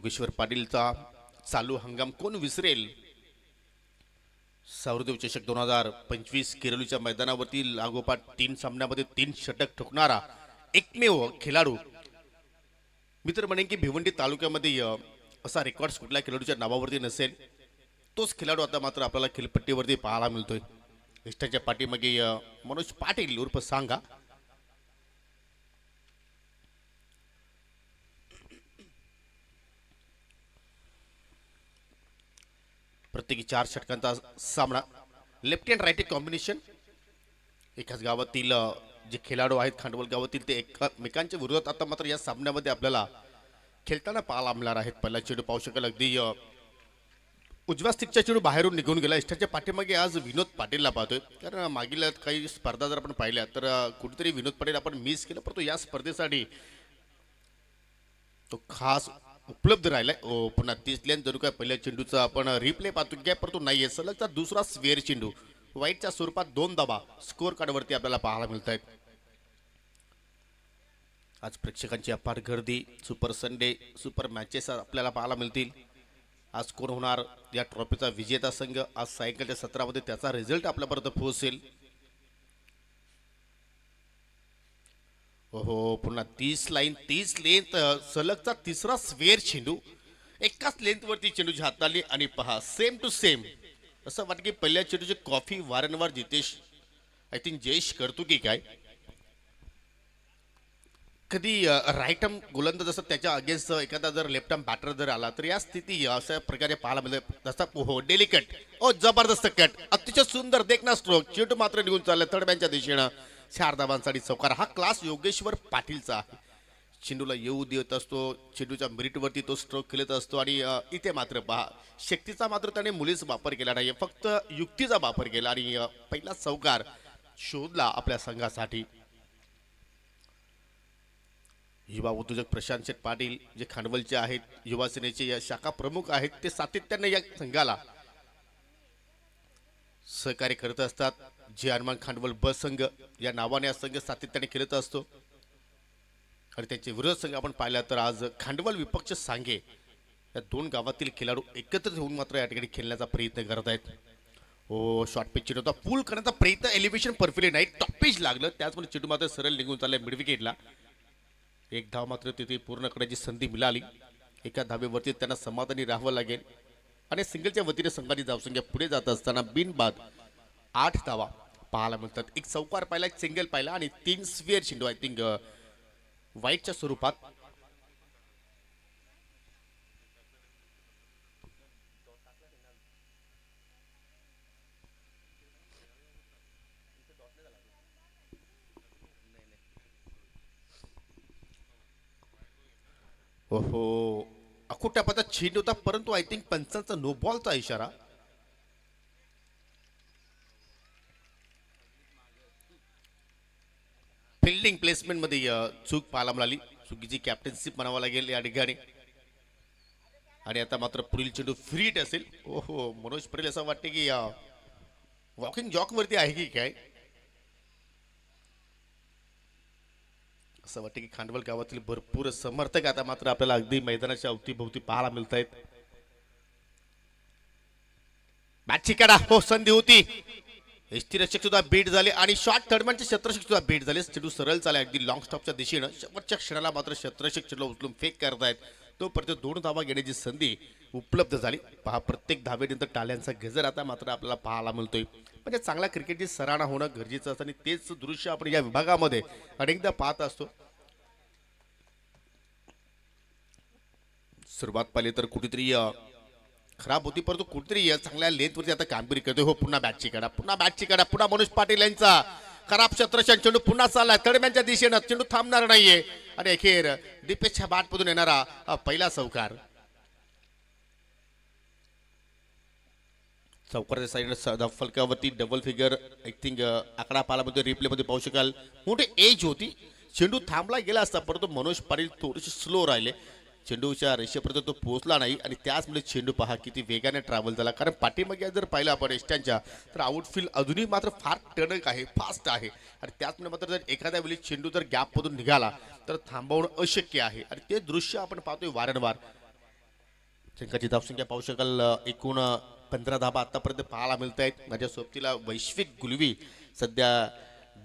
योगेश्वर पाटीलचा चालू हंगाम कोण विसरेल। सावरदेव चषक 2025 केरळच्या मैदानावरती लागोपाठ 3 सामन्यामध्ये 3 षटक ठोकणारा एकमेव खेळाडू मित्र म्हणेन की भिवंडी तालुक्यामध्ये असा रेकॉर्ड कुठल्या खेळाडूच्या नावावरती नसेल। तोच खेळाडू आता मात्र आपल्याला खेळपट्टीवरती पाहायला मिळतोय। इष्टाच्या पाठीमागे मनोज पाटील उर्फ सांगा प्रत्येकी 4 षटकांचा सामना लेफ्ट हँड राईट कॉम्बिनेशन। एकाच गावातील जे खेळाडू आहेत खांडवल गावातील ते एकमेकांच्या विरोधात आता मात्र या सामन्यामध्ये आपल्याला खेळताना पाहायला मिळणार आहेत। पहिला चेंडू पाहू शकाल अगदी उजव्या स्टिकचा चेंडू बाहेरून निघून गेला। इष्टाच्या पाठीमागे आज विनोद पाटीलला पाहतोय, कारण मागील काही स्पर्धा जर आपण पाहिल्या तर कुठेतरी विनोद पाटील आपण मिस केलं, परंतु या स्पर्धेसाठी तो खास उपलब्ध राहिलाय। पुन्हा 30 लेन जरूर काय पहिल्या चेंडूचा आपण रिप्ले पाहतो घ्या, परंतु नाहीये सलगचा दुसरा स्वेअर चेंडू वाईटच्या स्वरूपात 2 धावा स्कोअर कार्डवरती आपल्याला पाहायला मिळत आहेत। आज प्रेक्षकांची अपार गर्दी, सुपर संडे सुपर मॅचेस आपल्याला पाहायला मिळतील। आज कोण होणार या ट्रॉफीचा विजेता संघ, आज सायंकाळच्या सत्रामध्ये त्याचा रिझल्ट आपल्यापर्यंत पोहोचेल। हो पुन्हा 30 लेंथ सलगचा तिसरा स्वेअर चेंडू एकाच लेंथवरती चेंडूची हाताळली आणि पहा सेम टू सेम असं वाटतं की पहिल्या चेंडूची कॉफी वारंवार जितेश आय थिंक जयेश करतो की काय, कधी राईट आर्म गोलंदाज जसं त्याच्या अगेन्स्ट एखादा जर लेफ्ट आर्म बॅटर जर आला तर या स्थिती अशा प्रकारे पाहायला मिळते। जसा हो डेलिकेट जबरदस्त कट अतिशय सुंदर देखना स्ट्रोक, चेंडू मात्र निघून चालला थर्डमॅनच्या दिशेनं 4 धावांसाठी चौकार। हा क्लास योगेश्वर पाटीलचा आहे। चेंडूला येऊ देत असतो, चेंडूच्या मेरिटवरती तो स्ट्रोक खेळत असतो आणि इथे मात्र पहा शक्तीचा मात्र त्याने मुळीच वापर केला नाही, फक्त युक्तीचा वापर केला आणि पहिला चौकार शोधला आपल्या संघासाठी। युवा उद्योजक प्रशांत शेठ पाटील जे खांडवलचे आहेत, युवा सेनेचे शाखा प्रमुख आहेत, ते सातत्याने या संघाला सहकार्य करत असतात। जे हनुमान खांडवल बस संघ या नावाने हा संघ सातत्याने खेळत असतो आणि त्यांचे विरोध संघ आपण पाहिला तर आज खांडवल विपक्ष सांगे या 2 गावातील खेळाडू एकत्र होऊन मात्र या ठिकाणी खेळण्याचा प्रयत्न करत आहेत। शॉर्ट पिच चेंडू होता, पूल करण्याचा प्रयत्न, एलिव्हेशन परफेक्टली नाही, टॉप पिच लागलं, त्याचमुळे चेंडू मात्र सरळ निघून चाललाय मिड विकेटला। 1 धाव मात्र तिथे पूर्ण करण्याची संधी मिळाली। एका धावेवरती त्यांना समाधानी राहावं लागेल आणि सिंगलच्या वतीने संघाची धावसंख्या पुढे जात असताना बिनबाद 8 धावा पाहायला मिळतात। एक चौकार पाहिला, एक सिंगल पाहिला आणि 3 स्वेअर चेंडू आय थिंक वाईटच्या स्वरूपात। अखोट्या पदात चेंडू होता, परंतु आय थिंक पंचांचा नो बॉलचा इशारा। फिल्डिंग प्लेसमेंट मध्ये चूक पाहायला मिळाली, चुकीची कॅप्टनशिप म्हणावं लागेल या ठिकाणी आणि आता मात्र पुढील चेंडू फ्रीट असेल। मनोज पाटील असं वाटते की वॉकिंग जॉक वरती आहे की काय, असं वाटतं की खांडवल गावातील भरपूर समर्थक आता मात्र आपल्याला अगदी मैदानाच्या अवतीभोवती पाहायला मिळत आहेत। मॅचची कडा संधी होती, यष्टीरक्षक सुद्धा बीट झाले आणि शॉर्ट थर्डमॅनचे क्षेत्ररक्षक सुद्धा बीट झाले। चेंडू सरळ चालला अगदी लॉंग स्टॉपच्या दिशेनं, शेवटच्या क्षणाला मात्र क्षेत्ररक्षक चेंडू उचलून फेक करतायत, तोपर्यंत 2 धावा घेण्याची संधी उपलब्ध झाली। पहा प्रत्येक धावेनंतर टाळ्यांचा गजर आता मात्र आपल्याला पाहायला मिळतोय, म्हणजे चांगल्या क्रिकेटची सराहना होणं गरजेचं असतं आणि तेच दृश्य आपण या विभागामध्ये अनेकदा पाहत असतो। सुरुवात पाहिली तर कुठेतरी खराब होती, परंतु कुठेतरी चांगल्या लेंथवरती आता कामगिरी करतोय। पुन्हा बॅटची कडा, पुन्हा मनोज पाटील यांचा खराब क्षेत्ररक्षण, चेंडू पुन्हा चाललाय थर्डमॅनच्या दिशेनं, चेंडू थांबणार नाहीये आणि अखेर दीपेशच्या बॅटमधून येणारा पहिला चौकार। चौकाराच्या साईडनं फलकावरती डबल फिगर आय थिंक आकडा पाहायला रिप्ले मध्ये पाहू शकाल, मोठी एज होती, चेंडू थांबला गेला असता, परंतु मनोज पाटील थोडेसे स्लो राहिले, चेंडूच्या रेषेपर्यंत तो पोहोचला नाही आणि त्याचमुळे चेंडू पहा किती वेगाने ट्रॅव्हल झाला। कारण पाठीमागे जर पाहिलं आपण एस्टँच्या तर आउटफील्ड अजूनही मात्र फार टणक आहे, फास्ट आहे आणि त्याचमुळे मात्र जर एखाद्या वेळी चेंडू जर गॅपमधून निघाला तर थांबवणं अशक्य आहे आणि ते दृश्य आपण पाहतोय वारंवार। संघाची धावसंख्या पाहू शकाल एकूण 15 धाबा आतापर्यंत पाहायला मिळत आहेत. माझ्या सोबतीला वैश्विक गुलवी सध्या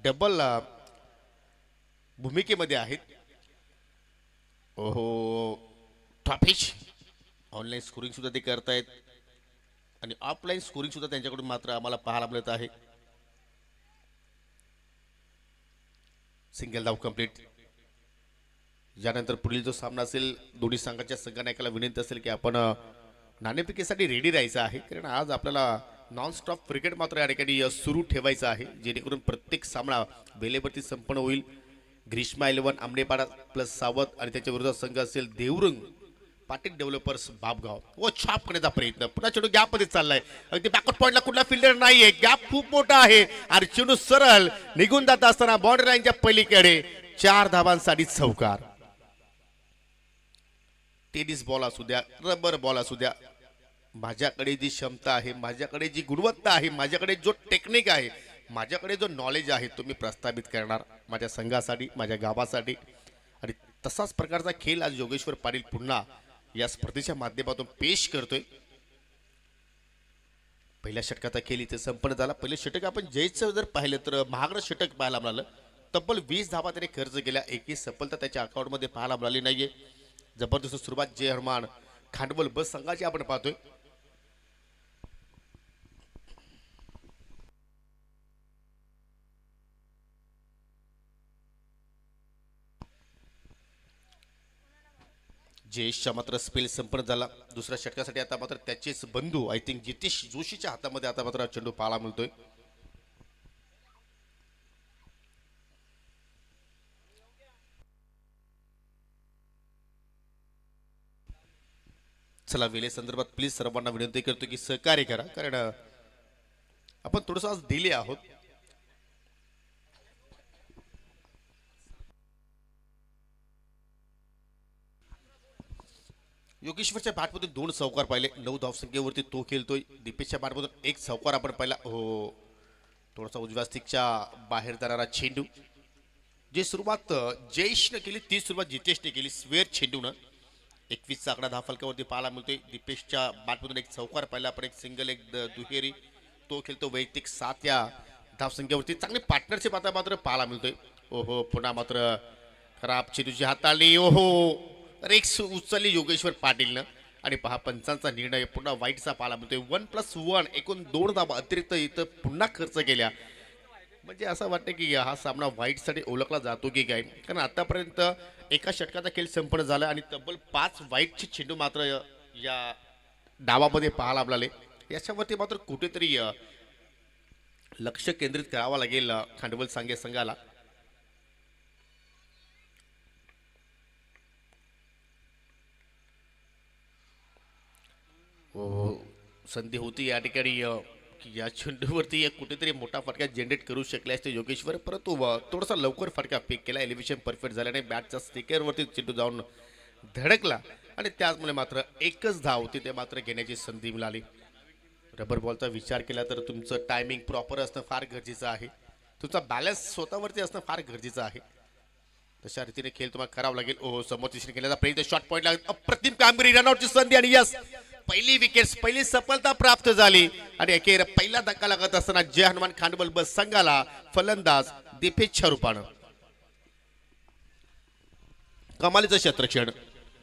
डबल भूमिकेमध्ये आहेत. ओहो टॉपिश ऑनलाईन स्कोरिंग सुद्धा ते करतायत आणि ऑफलाईन स्कोरिंग सुद्धा त्यांच्याकडून मात्र आम्हाला पाहायला मिळत आहे. सिंगल धाव कंप्लीट. यानंतर पुढील जो सामना असेल दोन्ही संघाच्या संघनायकाला विनंती असेल की आपण नाणेफेकीसाठी रेडी राहायचं आहे, कारण आज आपल्याला नॉन स्टॉप क्रिकेट मात्र या ठिकाणी सुरू ठेवायचं आहे, जेणेकरून प्रत्येक सामना वेळेवरती संपन्न होईल. ग्रीष्मा 11 आंबेपाडा प्लस सावत आणि त्याच्या विरोधात संघ असेल देवरंग पाटील डेव्हलपर्स बापगाव व छाप करण्याचा प्रयत्न. पुन्हा चेंडू गॅपमध्ये चाललाय. अगदी बॅकवर्ड पॉइंटला कुठला फिल्डर नाहीये. गॅप खूप मोठा आहे आणि चेंडू सरळ निघून जात असताना बाउंड्री लाईनच्या पलीकडे 4 धावांसाठी चौकार. टेनिस बॉल असू द्या, रबर बॉल असू द्या, माझ्याकडे जी क्षमता आहे, माझ्याकडे जी गुणवत्ता आहे, माझ्याकडे जो टेक्निक आहे, माझ्याकडे जो नॉलेज आहे तो मी प्रस्थापित करणार माझ्या संघासाठी, माझ्या गावासाठी. आणि तसाच प्रकारचा खेळ आज योगेश्वर पाटील पुन्हा या स्पर्धेच्या माध्यमातून पेश करतोय. पहिल्या षटकाचा खेळ इथे संपन्न झाला. पहिले षटक आपण जयचं जर पाहिलं तर महागडं षटक पाहायला मिळालं. तब्बल 20 धावा त्याने खर्च केल्या. एकही सफलता त्याच्या अकाउंटमध्ये पाहायला मिळाली नाहीये. जबरदस्त सुरुवात जय हनुमान खांडवल बस संघाची आपण पाहतोय. जयेशचा मात्र स्पेल संपन्न झाला. दुसऱ्या षटकासाठी आता मात्र त्याचेच बंधू आय थिंक जितेश जोशीच्या हातामध्ये आता मात्र चेंडू पाहायला मिळतोय. चला वेळे संदर्भात प्लीज सर्वांना विनंती करतो की सहकार्य करा, कारण आपण थोडस आज डिले आहोत. योगेश्वरच्या बॅटमधून 2 चौकार पाहिले. 9 धावसंख्येवरती तो खेळतोय. दीपेशच्या बॅटमधून 1 चौकार आपण पाहिला. हो थोडासा उजव्या स्टिकच्या बाहेर जाणारा चेंडू. जी सुरुवात जयेशने केली ती सुरुवात जितेशने केली स्वेअर चेंडूनं. 21चा आकडा धाव फलकावरती पाहायला मिळतोय. दीपेशच्या बॅटमधून 1 चौकार पाहिला आपण, एक सिंगल, एक दुहेरी. तो खेळतो वैयक्तिक 7 या धावसंख्येवरती. चांगली पार्टनरशिप आता मात्र पाहायला मिळतोय. ओहो पुन्हा मात्र खराब चेंडूची हाताळली. ओहो रेक्स उचलली योगेश्वर पाटीलनं आणि पहा पंचांचा निर्णय पुन्हा वाईटचा पाहायला मिळतोय. 1+1 एकूण 2 धावा अतिरिक्त इथं पुन्हा खर्च केल्या. म्हणजे असं वाटतं की हा सामना वाईटसाठी ओळखला जातो की काय, कारण आतापर्यंत एका षटकाचा खेळ संपन्न झाला आणि तब्बल 5 वाईटचे चेंडू मात्र या डावामध्ये पाहायला मिळाले. याच्यावरती मात्र कुठेतरी लक्ष केंद्रित करावं लागेल खांडवल सांगे संघाला. संधी होती या ठिकाणी की या चेंडूवरती कुठेतरी मोठा फटका जनरेट करू शकले असते योगेश्वर, परंतु थोडासा लवकर फटका पिक केला. एलिव्हेशन परफेक्ट झाल्याने बॅटच्या स्टिकरवरती चेंडू जाऊन धडकला आणि त्याचमुळे मात्र एकच धाव तिथे मात्र घेण्याची संधी मिळाली. रबर बॉलचा विचार केला तर तुमचं टायमिंग प्रॉपर असणं फार गरजेचं आहे. तुमचा बॅलन्स स्वतःवरती असणं फार गरजेचं आहे. तशा रीतीने खेळ तुम्हाला करावा लागेल. ओहो समोर दिशेने केल्याचा प्रयत्न, शॉट पॉईंटला अप्रतिम कामगिरी, रनआउटची संधी आणि यस पहिली विकेट्स, पहिली सफलता प्राप्त झाली आणि अखेर पहिला धक्का लागत असताना जय हनुमान खांडवल बस संघाला फलंदाज दीपेशच्या रूपानं. कमालीचं क्षेत्रक्षण,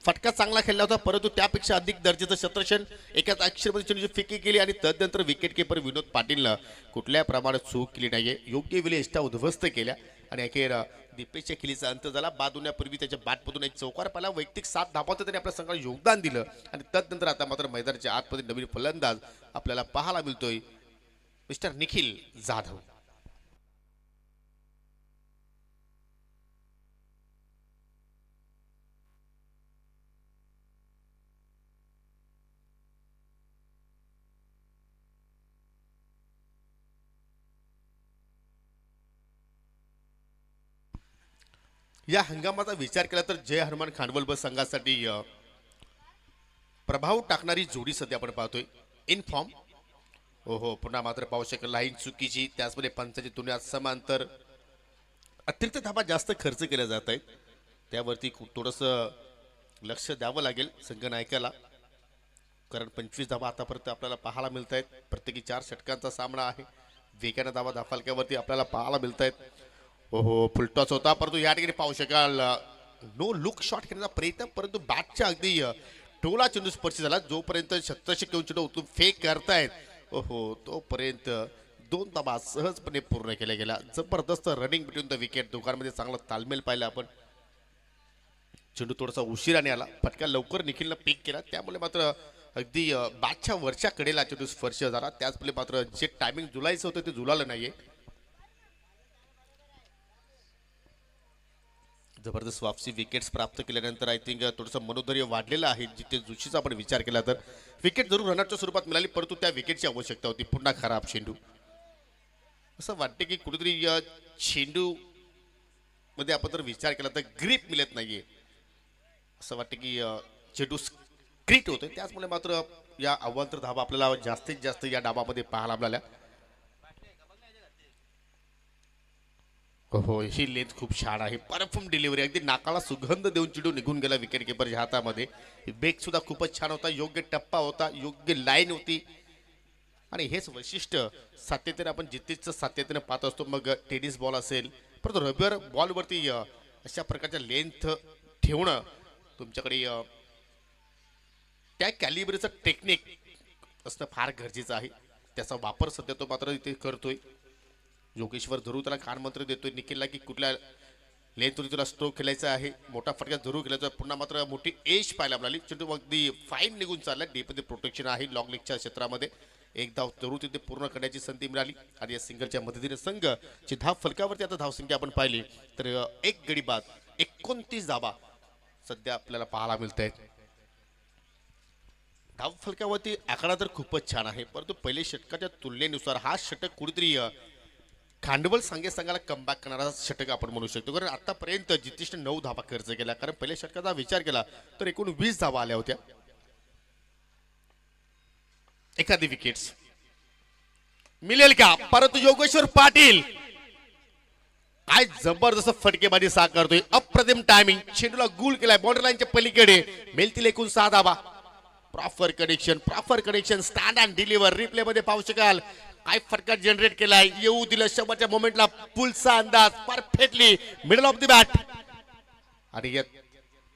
फटका चांगला खेळला होता परंतु त्यापेक्षा अधिक दर्जाचं क्षेत्रक्षण एकाच अक्षरमध्ये चेंडूची फिकी केली आणि तदनंतर विकेट किपर विनोद पाटीलनं कुठल्या प्रमाणात चूक केली नाहीये. योग्य वेळी इष्टा उद्ध्वस्त केल्या आणि अखेर दीपेशच्या खेळीचा अंत झाला. बाद होण्यापूर्वी त्याच्या बॅटमधून 1 चौकार पाहिला. वैयक्तिक 7 धावांचं त्याने आपल्या संघाला योगदान दिलं आणि तदनंतर आता मात्र मैदानाच्या आतमध्ये नवीन फलंदाज आपल्याला पाहायला मिळतोय मिस्टर निखिल जाधव. या हंगामाचा विचार केला तर जय हनुमान खांडवल बस संघासाठी प्रभाव टाकणारी जोडी सध्या आपण पाहतोय इन फॉर्म. ओहो पुन्हा मात्र पाहू शकेल लाईन चुकीची, त्याचमध्ये पंचाची तुलनेत समांतर अतिरिक्त धाबा जास्त खर्च केले जात आहेत. त्यावरती खूप थोडंसं लक्ष द्यावं लागेल संघनायकाला. कारण 25 धावा आतापर्यंत आपल्याला पाहायला मिळत आहेत. प्रत्येकी 4 षटकांचा सामना आहे. वेगाने धावा धाफालक्यावरती आपल्याला पाहायला मिळत आहेत. ओहो, फुलटॉस होता परंतु या ठिकाणी पाहू शकाल नो लुक शॉट खेळण्याचा प्रयत्न, परंतु बॅटच्या अगदी टोला चेंडू स्पर्श झाला. जोपर्यंत शतषक घेऊन चेंडू उचलून फेक करतायत ओहो तोपर्यंत 2 धावा सहजपणे पूर्ण केल्या गेल्या. जबरदस्त रनिंग बिटवीन द विकेट. दोघांमध्ये चांगला तालमेल पाहिला आपण. चेंडू थोडासा उशिराने आला, फटका लवकर निखिलनं पिक केला, त्यामुळे मात्र अगदी बॅटच्या वरच्या कडेला चेंडू स्पर्श झाला. त्याचमुळे मात्र जे टायमिंग जुलायचं होतं ते जुळालं नाहीये. जबरदस्त वापसी विकेट्स प्राप्त केल्यानंतर आय थिंक थोडंसं मनोधैर्य वाढलेलं आहे. जिथे जोशीचा आपण विचार केला तर विकेट जरूर रनरच्या स्वरूपात मिळाली, परंतु त्या विकेटची आवश्यकता होती. पुन्हा खराब चेंडू. असं वाटते की कुठेतरी या चेंडू मध्ये आपण जर विचार केला तर ग्रीप मिळत नाहीये. असं वाटतं की चेंडू स्क्रीट होतोय. त्याचमुळे मात्र या अवांतर धावा आपल्याला जास्तीत जास्त या डावामध्ये पाहायला मिळाल्या. हो, ही लेंथ खूप छान आहे. परफॉर्म डिलिव्हरी अगदी नाकाला सुगंध देऊन चेंडू निघून गेला विकेट किपरच्या हातामध्ये. बेग सुद्धा खूपच छान होता. योग्य टप्पा होता, योग्य लाईन होती. आणि हेच वैशिष्ट्य सातत्याने आपण जितेचं सातत्याने पाहत असतो. मग टेनिस बॉल असेल, परंतु रबर बॉलवरती अशा प्रकारच्या लेंथ ठेवणं तुमच्याकडे त्या कॅलिबरचं टेक्निक असणं फार गरजेचं आहे. त्याचा वापर सध्या तो मात्र इथे करतोय. योगेश्वर जरूर त्याला कानमंत्र देतोय निखिलला की कुठल्या लेंथवरती तुला स्ट्रोक खेळायचा आहे, मोठा फटका जरूर खेळायचा. पुन्हा मात्र मोठी एज पाहायला मिळाली. चेंडू अगदी फाईन निघून चालला. डीपमध्ये प्रोटेक्शन आहे लॉंग लेगच्या क्षेत्रामध्ये. एक धाव जरूर तिथे पूर्ण करण्याची संधी मिळाली आणि या सिंगलच्या मदतीने संघची धाव फलकावरती आता धावसंख्या आपण पाहिली तर एक गडी बाद 29 धावा सध्या आपल्याला पाहायला मिळत आहेत. धाव फलकावरती आकडा तर खूपच छान आहे, परंतु पहिले षटकाच्या तुलनेनुसार हा षटक कुठेतरी खांडवल संघाला कमबॅक करणारा षटक आपण म्हणू शकतो. कारण आतापर्यंत जितेशने 9 धावा खर्च केला. कारण पहिल्या षटकाचा विचार केला तर एकूण 20 धावा आल्या होत्या. एखादी विकेट्स मिळेल का? परंतु योगेश्वर पाटील काय जबरदस्त फटकेबाजी साकारतोय. अप्रतिम टायमिंग. चेंडूला गुल केलाय बॉर्डर लाईनच्या पलीकडे. मिळतील एकूण 6 धावा. Proper connection stand and deliver. Replay मध्ये पाहू शकाल काय फटका जनरेट केलाय. येऊ दिलं शेवटच्या मोमेंटला. पुलचा अंदाज perfectly middle of the bat. आणि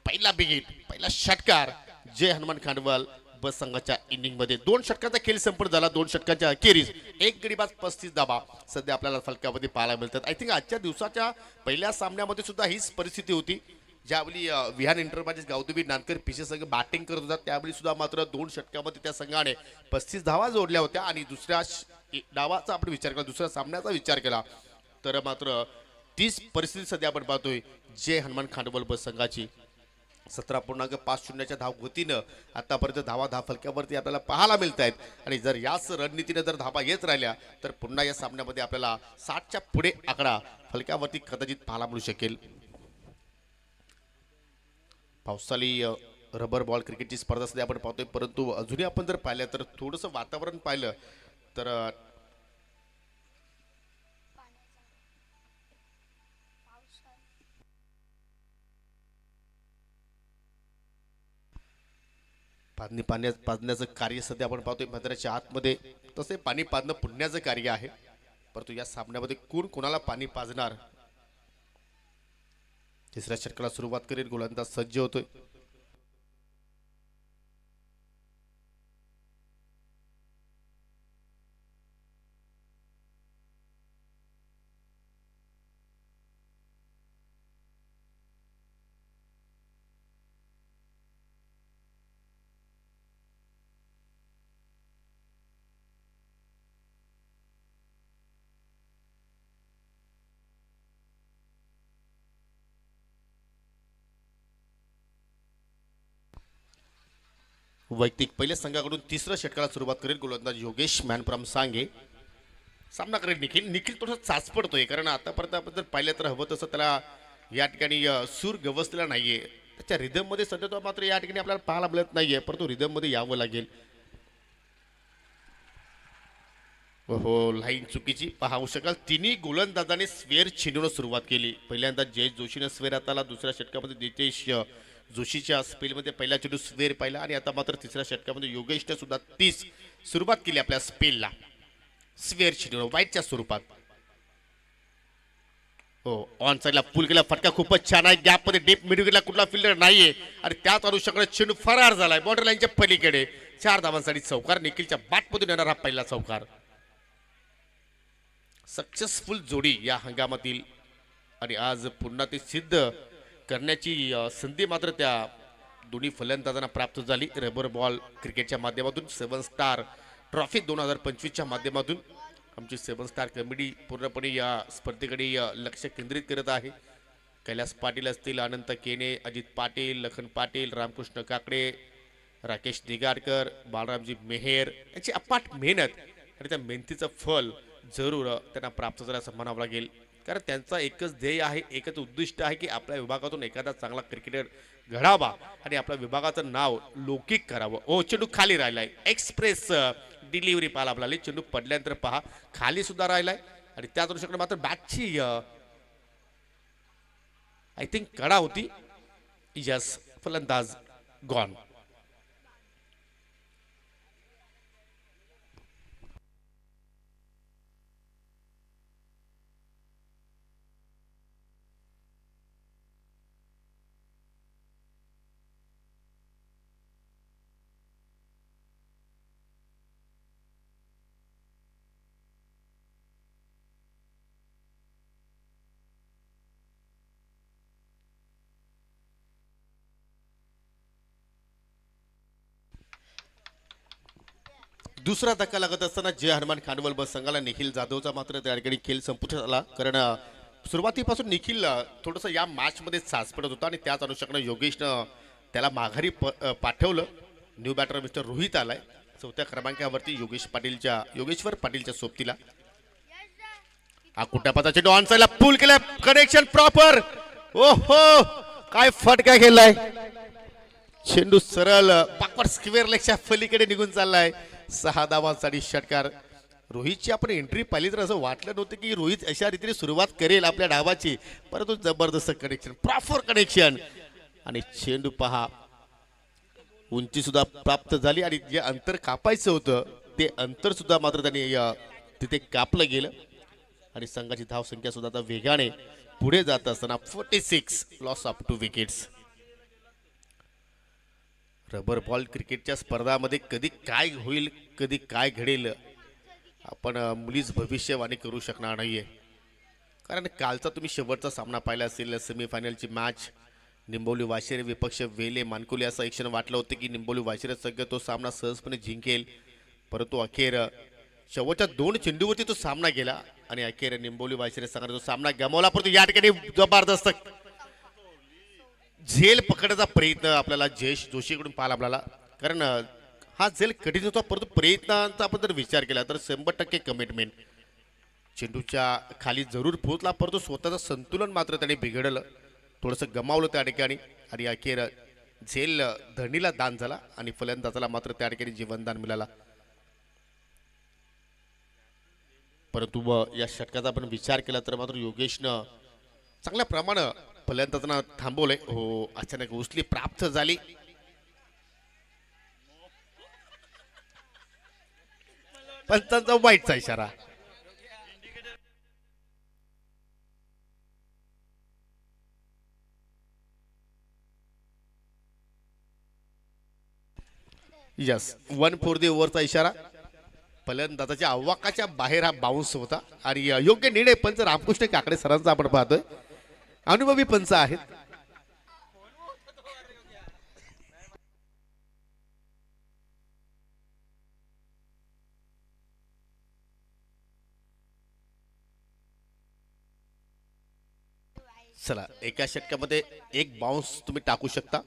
पहिला बिगिट, पहिला षटकार जय हनुमान खांडवल बस संघाच्या इनिंग मध्ये. 2 षटकांचा खेळ संपन्न झाला. 2 षटकांच्या अखेरीस एक गडीबाज 35 धावा सध्या आपल्याला फलकामध्ये पाहायला मिळतात. आय थिंक आजच्या दिवसाच्या पहिल्या सामन्यामध्ये सुद्धा हीच परिस्थिती होती. ज्यावेळी विहान इंटरप्राइजेस गावदेवी नानकर पिसे संघ बॅटिंग करत होता त्यावेळी सुद्धा मात्र 2 षटकामध्ये त्या संघाने 35 धावा जोडल्या होत्या. आणि दुसऱ्या डावाचा आपण विचार केला, दुसऱ्या सामन्याचा विचार केला तर मात्र तीच परिस्थिती सध्या आपण पाहतोय. जय हनुमान खांडवल बस संघाची 17.50 धाव गतीनं आतापर्यंत धावा फलक्यावरती आपल्याला पाहायला मिळत आहेत. आणि जर याच रणनीतीने जर धावा येत राहिल्या तर पुन्हा या सामन्यामध्ये आपल्याला 60च्या पुढे आकडा फलक्यावरती कदाचित पाहायला मिळू शकेल. पावसाळी रबर बॉल क्रिकेटची स्पर्धा सध्या आपण पाहतोय, परंतु अजूनही आपण जर पाहिलं तर थोडंसं वातावरण पाहिलं तर पाजण्याचं कार्य सध्या आपण पाहतोय मैदानाच्या आतमध्ये. तसे पाणी पाजणं पुण्याचं कार्य आहे, परंतु या सामन्यामध्ये कोण कोणाला पाणी पाजणार. तिसऱ्या षटकाला सुरुवात करेल. गोलंदाज सज्ज होतोय. वैयक्तिक पहिल्या संघाकडून तिसऱ्या षटकाला सुरुवात करेल गोलंदाज योगेश मॅनफ्रॉम सांगे. सामना करेल निखिल थोडंसं चाचपडतोय कारण आतापर्यंत आपण जर पाहिलं तर हवं तसं त्याला या ठिकाणी सूर गवसलेला नाहीये. त्याच्या रिदम मध्ये सध्या तो मात्र या ठिकाणी आपल्याला पाहायला मिळत नाहीये, परंतु रिदम मध्ये यावं लागेल. हो, लाईन चुकीची पाहू शकाल. तिन्ही गोलंदाजाने स्वेअर छिनवून सुरुवात केली. पहिल्यांदा जयेश जोशीने स्वेअर हाताला. दुसऱ्या षटकामध्ये जितेश जोशीच्या स्पेलमध्ये पहिला चेंडू स्वेर पाहिला आणि आता मात्र तिसऱ्या षटकामध्ये योगेशने सुद्धा 30 सुरुवात केली आपल्या स्पेलला. स्वेर चेंडू वाईटच्या स्वरूपात. हो ऑन साईडला पुल केला फटका खूपच छान आहे. गॅपमध्ये डीप मिड विकेटला कुठला फिल्डर नाहीये आणि त्याच अनुषंगाने चेंडू फरार झालाय बॉर्डर लाईनच्या पलीकडे. 4 धावांसाठी चौकार. निखिलच्या बॅटमधून येणारा हा पहिला चौकार. सक्सेसफुल जोडी या हंगामातील आणि आज पुन्हा ते सिद्ध करण्याची संधी मात्र त्या दोन्ही फलंदाजांना प्राप्त झाली. रबर बॉल क्रिकेटच्या माध्यमातून 7 स्टार ट्रॉफी 2025च्या माध्यमातून आमची 7 स्टार कमिटी पूर्णपणे या स्पर्धेकडे लक्ष केंद्रित करत आहे. कैलास पाटील असतील, अनंत केने, अजित पाटील, लखन पाटील, रामकृष्ण काकडे, राकेश दिगाडकर, बाळरामजी मेहेर याची अपाट मेहनत आणि त्या मेहनतीचं फल जरूर त्यांना प्राप्त झालं असं म्हणावं लागेल. कारण त्यांचा एकच ध्येय आहे, एकच उद्दिष्ट आहे की आपल्या विभागातून एखादा चांगला क्रिकेटर घडावा आणि आपल्या विभागाचं नाव लौकिक करावं. ओ चेंडू खाली राहिलाय. एक्सप्रेस डिलिव्हरी पाहायला आपल्याला. चेंडू पडल्यानंतर पहा खाली सुद्धा राहिलाय आणि त्या दृष्टीकडे मात्र बॅटची आय थिंक कडा होती. यस फलंदाज गॉन. दुसरा धक्का लागत असताना जय हनुमान खांडवल बस संघाला निखिल जाधवचा मात्र त्या ठिकाणी खेळ संपुष्टात आला. कारण सुरुवातीपासून निखिल थोडंसं या मॅचमध्ये साज पडत होता आणि त्याच अनुषंगाने योगेशनं त्याला माघारी पाठवलं. न्यू बॅटर मिस्टर रोहित आलाय. 4थ्या क्रमांकावरती योगेश्वर पाटीलच्या सोबतीला. कुट्यापाचा चेंडू ऑन साईडला पूल केलाय. Connection proper. ओहो काय फटका खेळलाय. चेंडू सरळ बॅकवर्ड स्क्वेअर लेगच्या पलीकडे निघून चाललाय. 6 धावांसाठी षटकार. रोहितची आपण एंट्री पाहिली तर असं वाटलं नव्हतं की रोहित अशा रीतीने सुरुवात करेल आपल्या डावाची, परंतु जबरदस्त कनेक्शन, प्रॉपर कनेक्शन आणि चेंडू पहा उंची सुद्धा प्राप्त झाली आणि जे अंतर कापायचं होतं ते अंतर सुद्धा मात्र त्यांनी तिथे कापलं गेलं आणि संघाची धाव संख्या सुद्धा आता वेगाने पुढे जात असताना 46 loss of 2 wickets. Rubber ball क्रिकेटच्या स्पर्धामध्ये कधी काय होईल, कधी काय घडेल आपण मुलीच भविष्यवाणी करू शकणार नाहीये. कारण कालचा तुम्ही शेवटचा सामना पाहिला असेल, सेमीफायनलची मॅच निंबोली वाशिरे विपक्ष वेले मानकुले. असं एक क्षण वाटलं होतं की निंबोली वाशिरे संघ तो सामना सहजपणे जिंकेल, परंतु अखेर शेवटच्या 2 चेंडूवरती तो सामना गेला आणि अखेर निंबोली वाशिरे संघाने तो सामना गमावला. परंतु या ठिकाणी जबरदस्त झेल पकडण्याचा प्रयत्न आपल्याला जयेश जोशीकडून पाहायला आपल्याला. कारण हा झेल कठीण होता, परंतु प्रयत्नांचा आपण जर विचार केला तर 100% कमिटमेंट. चेंडूच्या खाली जरूर पोहोचला, परंतु स्वतःचं संतुलन मात्र त्याने बिघडलं, थोडंसं गमावलं त्या ठिकाणी आणि अखेर झेल धरणीला दान झाला आणि फलंदाजाला मात्र त्या ठिकाणी जीवनदान मिळाला. परंतु या षटकाचा आपण विचार केला तर मात्र योगेशनं चांगल्या प्रमाणे फलंदाजांना थांबवलंय. हो अचानक उचली प्राप्त झाली. पंचांचा वाईटचा इशारा. यस 1 फॉर द ओव्हरचा इशारा. फलंदाजाच्या आवाकाच्या बाहेर हा बाउन्स होता आणि योग्य निर्णय पंच रामकृष्ण काकडे सरांचा आपण पाहतोय. अनुभवी पंच आहेत. चला एका षटकामध्ये 1 बाउन्स तुम्ही टाकू शकता,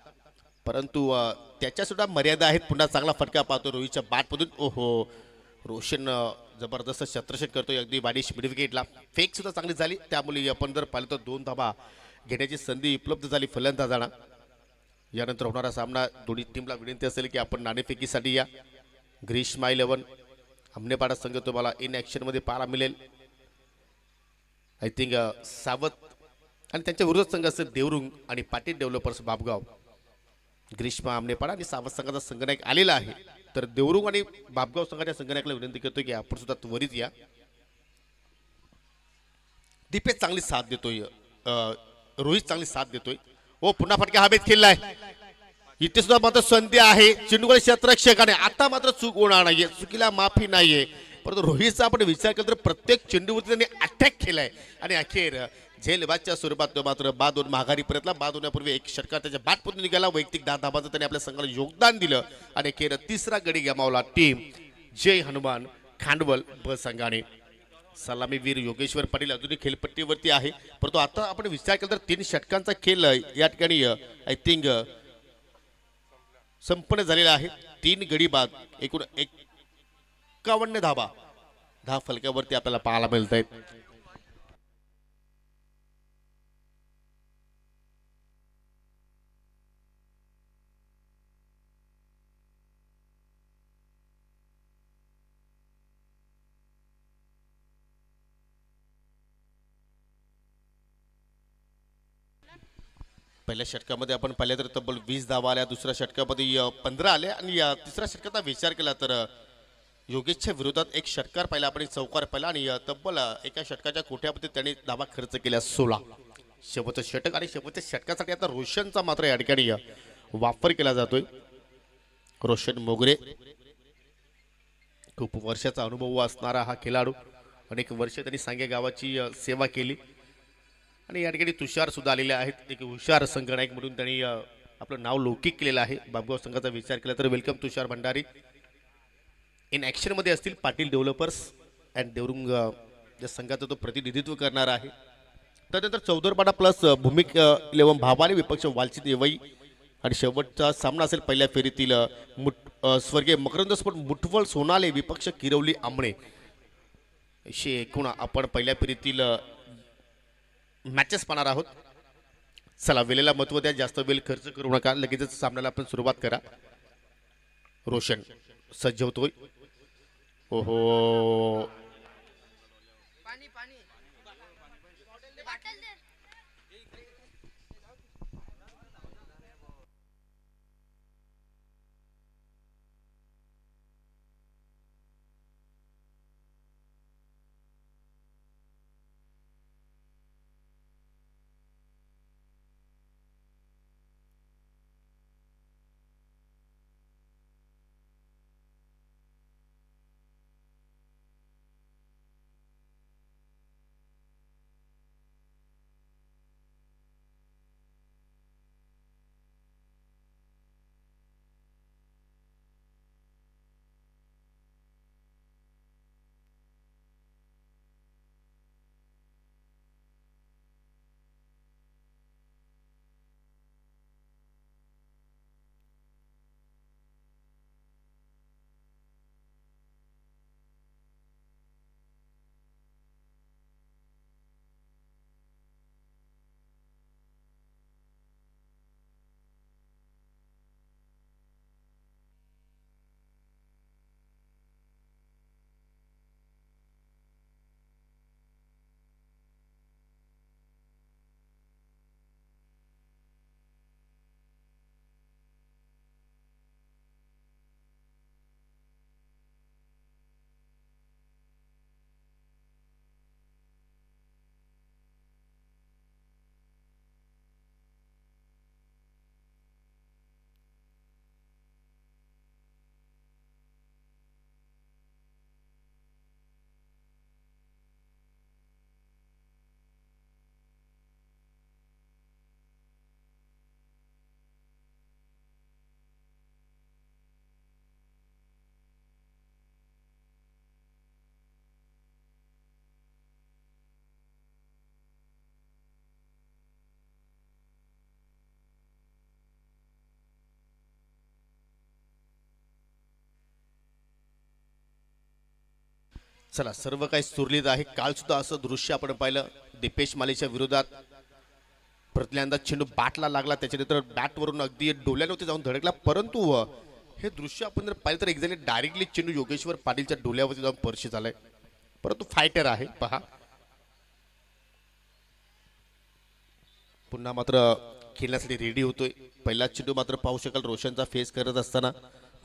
परंतु त्याच्या सुद्धा मर्यादा आहेत. पुन्हा चांगला फटका पाहतो रोहितच्या बॅटमधून. ओहो रोशन जबरदस्त शत्रक्षक करतोय अगदी बारीश मिड विकेटला. फेक सुद्धा चांगली झाली, त्यामुळे आपण जर पाहिलं तर 2 धावा घेण्याची संधी उपलब्ध झाली फलंदाजांना. यानंतर होणारा सामना दोन्ही टीमला विनंती असेल की आपण नाणेफेकीसाठी या. ग्रीष्मा 11 हमनेपाडा संघ तुम्हाला इन ॲक्शनमध्ये पाहायला मिळेल. आय थिंक सावत आणि त्यांच्या विरोध संघ असेल देवरुंग आणि पाटील डेव्हलपर्स बाबगाव. ग्रीष्मा आमनेपाडा आणि सावध संघाचा संघनायक आलेला आहे. तर देवरुंग आणि बापगाव संघाच्या संघनायकाला विनंती करतो की आपण सुद्धा त्वरित या. दीपेश चांगली साथ देतोय, रोहित चांगली साथ देतोय. हो पुन्हा फटका हवेत खेळलाय. इथे सुद्धा मात्र संधी आहे चेंडूकडे क्षेत्ररक्षकाने. आता मात्र चूक होणार नाहीये, चुकीला माफी नाहीये. परंतु रोहितचा आपण विचार केला तर प्रत्येक चेंडूवरती त्यांनी अटॅक केलाय आणि अखेर झेलबादच्या स्वरूपात मात्र बाद होऊन माघारी परतला. बाद होण्यापूर्वी एक षटकार त्याच्या बॅटमधून निघाला. वैयक्तिक 10 धाबांचं त्याने आपल्या संघाला योगदान दिलं आणि अखेर तिसरा गडी गमावला टीम जय हनुमान खांडवल ब संघाने. सलामीवीर योगेश्वर पाटील अजूनही खेळपट्टीवरती आहे. परंतु आता आपण विचार केला तर 3 षटकांचा खेळ या ठिकाणी आय थिंक संपन्न झालेला आहे. 3 गडी बाद, एकूण 51 धाबा 10 फलकावरती आपल्याला पाहायला मिळत आहेत. पहिल्या षटकामध्ये आपण पाहिलं तर तब्बल 20 धावा आल्या. दुसऱ्या षटकामध्ये 15 आल्या आणि तिसऱ्या षटकाचा विचार केला तर योगेशच्या विरोधात एक षटकार पाहिला आपण, चौकार पाहिला आणि तब्बल एका षटकाच्या कोठ्यामध्ये त्याने धावा खर्च केल्या 16. शेवटचं षटक आणि शेवटच्या षटकासाठी आता रोशनचा मात्र या ठिकाणी वापर केला जातोय. रोशन मोगरे खूप वर्षाचा अनुभव असणारा हा खेळाडू. अनेक वर्ष त्यांनी सांगे गावाची सेवा केली आणि या ठिकाणी तुषार सुद्धा आलेले आहेत. एक हुशार संघनायक म्हणून त्यांनी आपलं नाव लौकिक केलेलं आहे. बाबगाव संघाचा विचार केला तर वेलकम तुषार भंडारी इन ॲक्शनमध्ये असतील. पाटील डेव्हलपर्स अँड देवरुंग या संघाचं तो प्रतिनिधित्व करणार आहे. त्यानंतर चौदरपाडा प्लस भूमिक 11 भावाने विपक्ष वालचित येवई आणि शेवटचा सामना असेल पहिल्या फेरीतील स्वर्गीय मकरंद स्पोर्ट मुठवळ सोनाले विपक्ष किरवली आंबणे. अशी एकूण आपण पहिल्या फेरीतील मॅचेस पाहणार आहोत. चला वेळेला महत्व द्या, जास्त वेळ खर्च करू नका. लगेचच सामन्याला आपण सुरुवात करा. रोशन सज्ज होतोय. ओहो चला सर्व काही सुरळीत आहे. काल सुद्धा असं दृश्य आपण पाहिलं. दीपेश मालीच्या विरोधात पहिल्यांदा चेंडू बॅटला लागला, त्याच्यानंतर बॅटवरून अगदी डोल्यावरती जाऊन धडकला. परंतु हे दृश्य आपण जर पाहिलं तर एक्झॅक्टली डायरेक्टली चेंडू योगेश्वर पाटीलच्या डोल्यावरती जाऊन स्पर्श झालाय. परंतु फायटर आहे पहा. पुन्हा मात्र खेळण्यासाठी रेडी होतोय. पहिला चेंडू मात्र पाहू शकाल रोशनचा फेस करत असताना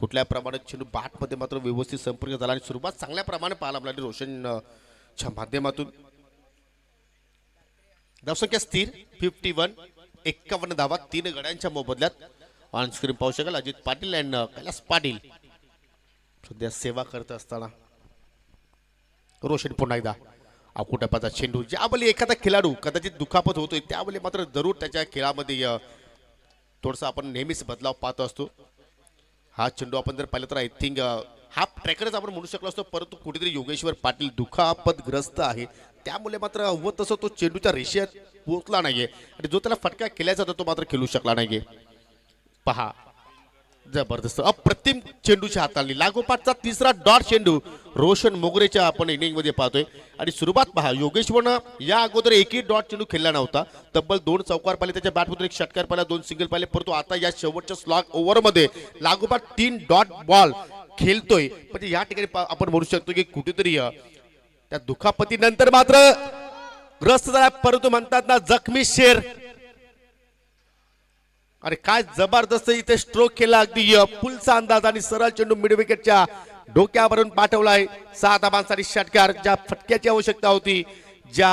कुठल्या प्रमाणात चेंडू बॅटमध्ये मात्र व्यवस्थित संपर्क झाला आणि सुरुवात चांगल्या प्रमाणे पाहायला मिळाली रोशनच्या माध्यमातून. धावसंख्या स्थिर 51, 51 धावा 3 गड्यांच्या मोबदल्यात. ऑन स्क्रीन पाहू शकाल अजित पाटील अँड कैलास पाटील सध्या सेवा करत असताना. रोशन पुन्हा एकदा अकुटपाचा चेंडू. ज्यावेळी एखादा खेळाडू कदाचित दुखापत होतोय त्यावेळी मात्र जरूर त्याच्या खेळामध्ये थोडंसं आपण नेहमीच बदलाव पाहतो असतो. हा चेंडू आपण जर पाहिलं तर आय थिंक हाफ ट्रॅकरच आपण म्हणू शकलो असतो, परंतु कुठेतरी योगेश्वर पाटील दुखापतग्रस्त आहे त्यामुळे मात्र हवं तसं तो चेंडूच्या रेषेत पोहोचला नाहीये आणि जो त्याला फटका केल्याचा तो मात्र खेळू शकला नाहीये. पहा जबरदस्त अप्रतिम चेंडूची हाताळणी. लागोपाठचा तिसरा डॉट चेंडू रोशन मोगरेच्या आपण इनिंग मध्ये पाहतोय आणि सुरुवात पहा योगेश्वरनं या अगोदर एकही डॉट चेंडू खेळला नव्हता. तब्बल 2 चौकार पाहिले त्याच्या बॅटमधून, 1 षटकार पाहिला, 2 सिंगल पाहिले, परंतु आता या शेवटच्या स्लॉग ओव्हर मध्ये लागोपाठ 3 डॉट बॉल खेळतोय. म्हणजे या ठिकाणी आपण म्हणू शकतो की कुठेतरी त्या दुखापतीनंतर मात्र ग्रस्त झाला, परंतु म्हणतात ना जखमी शेर. अरे काय जबरदस्त इथे स्ट्रोक केला, अगदी फुलचा अंदाज आणि सरळ चेंडू मिड विकेटच्या डोक्यावरून पाठवलाय. 6 धावांसाठी षटकार. ज्या फटक्याची आवश्यकता होती, ज्या